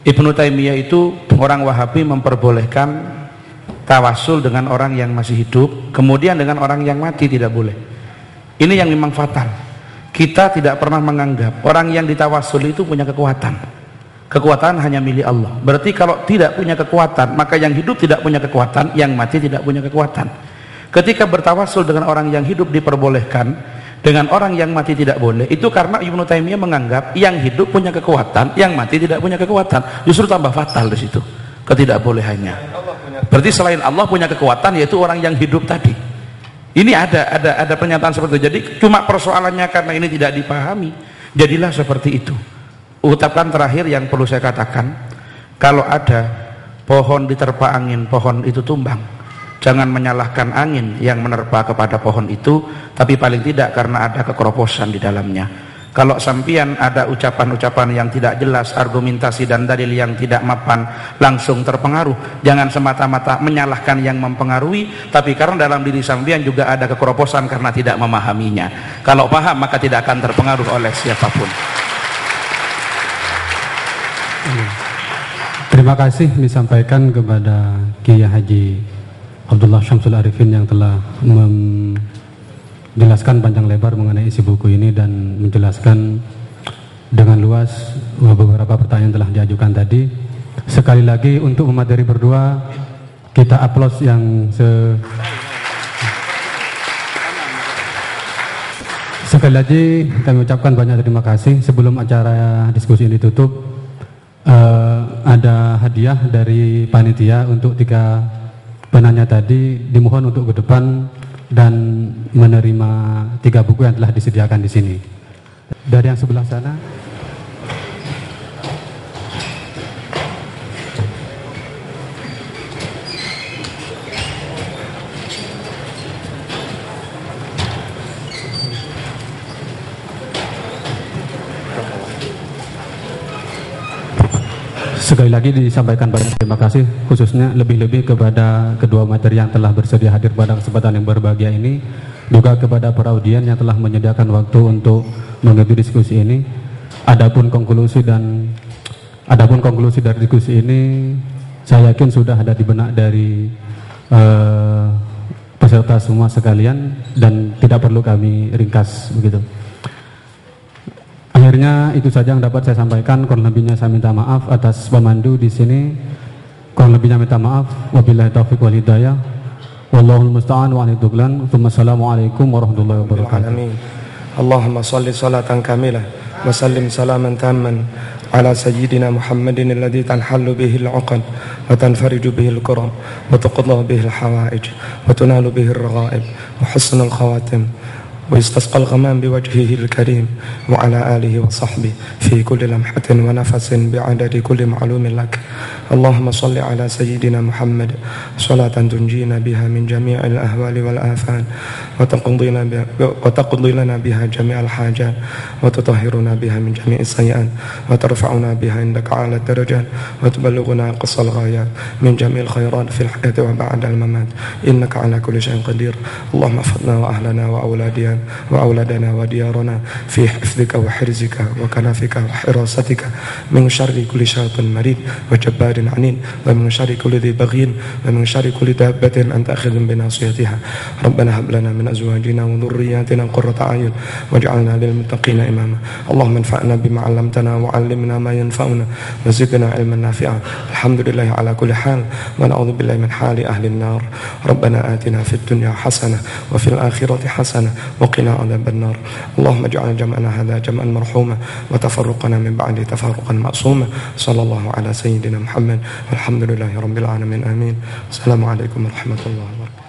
Ibnu Taimiyah itu orang Wahabi memperbolehkan tawasul dengan orang yang masih hidup, kemudian dengan orang yang mati tidak boleh. Ini yang memang fatal. Kita tidak pernah menganggap orang yang ditawasul itu punya kekuatan. Kekuatan hanya milik Allah. Berarti kalau tidak punya kekuatan, maka yang hidup tidak punya kekuatan, yang mati tidak punya kekuatan. Ketika bertawasul dengan orang yang hidup diperbolehkan, dengan orang yang mati tidak boleh, itu karena Ibnu Taimiyah menganggap yang hidup punya kekuatan, yang mati tidak punya kekuatan. Justru tambah fatal di situ ketidakbolehannya. Berarti selain Allah punya kekuatan, yaitu orang yang hidup tadi. Ini ada pernyataan seperti itu. Jadi cuma persoalannya karena ini tidak dipahami, jadilah seperti itu. Ucapan terakhir yang perlu saya katakan, kalau ada pohon diterpa angin, pohon itu tumbang. Jangan menyalahkan angin yang menerpa kepada pohon itu, tapi paling tidak karena ada kekeroposan di dalamnya. Kalau sampian ada ucapan-ucapan yang tidak jelas, argumentasi dan dalil yang tidak mapan, langsung terpengaruh. Jangan semata-mata menyalahkan yang mempengaruhi, tapi karena dalam diri sampian juga ada kekeroposan karena tidak memahaminya. Kalau paham maka tidak akan terpengaruh oleh siapapun. Terima kasih disampaikan kepada Kiai Haji Abdullah Syamsul Arifin yang telah menjelaskan panjang lebar mengenai isi buku ini dan menjelaskan dengan luas beberapa pertanyaan yang telah diajukan tadi. Sekali lagi untuk pemateri berdua, kita aplaus yang sekali lagi kami ucapkan banyak terima kasih. Sebelum acara diskusi ini ditutup, ada hadiah dari panitia untuk 3 penanya tadi. Dimohon untuk ke depan dan menerima 3 buku yang telah disediakan di sini. Dari yang sebelah sana. Sekali lagi disampaikan banyak terima kasih, khususnya lebih-lebih kepada kedua materi yang telah bersedia hadir pada kesempatan yang berbahagia ini, juga kepada para audien yang telah menyediakan waktu untuk mengikuti diskusi ini. Adapun konklusi dari diskusi ini, saya yakin sudah ada di benak dari peserta semua sekalian dan tidak perlu kami ringkas begitu. Akhirnya itu saja yang dapat saya sampaikan. Kurang lebihnya saya minta maaf atas pemandu di sini. Kurang lebihnya minta maaf. Wabillahi taufiq wal hidayah. Wallahul musta'an wa alaihi tuglan. Assalamualaikum warahmatullahi wabarakatuh. Allahumma salli salatan kamilah wa sallim salaman tamman ala sayyidina Muhammadin alladhi tanhallu bihi al-'uqad wa tanfariju bihi al-kurab wa tuqadda bihi al-hawaij wa tunalu bihi al-raghaib wa husnul khawatim ويستسقى الغمام بوجهه الكريم وعلى آله وصحبه في كل لمحة ونفس بعدد كل معلوم لك. اللهم صل على سيدنا محمد صلاة تنجينا بها من جميع الأهوال والآفات وتقضي لنا بها جميع الحاجات وتطهرنا بها من جميع السيئات وترفعنا بها عندك على الدرجات وتبلغنا قصى الغايات من جميع الخيرات في الحياة وبعد الممات إنك على كل شيء قدير. اللهم احفظنا وأهلنا وأولادنا والبلدان وأولادنا وديارنا في حفظك وحرزك وكنافك وحراستك من شر كل شيطان مريد وجبار عنيد ومن شر كل ذي بغي ومن شر كل دابة أنت أخذ بناصيتها ربنا هب لنا من أزواجنا وذرياتنا قرة أعين واجعلنا للمتقين إماما اللهم انفعنا بما علمتنا وعلمنا ما ينفعنا وزدنا علما نافعا الحمد لله على كل حال ونعوذ بالله من حال أهل النار ربنا آتنا في الدنيا حسنة وفي الآخرة حسنة وقنا عذاب النار اللهم اجعل جمعنا هذا جمعا مرحوما وتفرقنا من بعده تفرقا معصوما صلى الله على سيدنا محمد والحمد لله رب العالمين آمين السلام عليكم ورحمة الله وبركاته.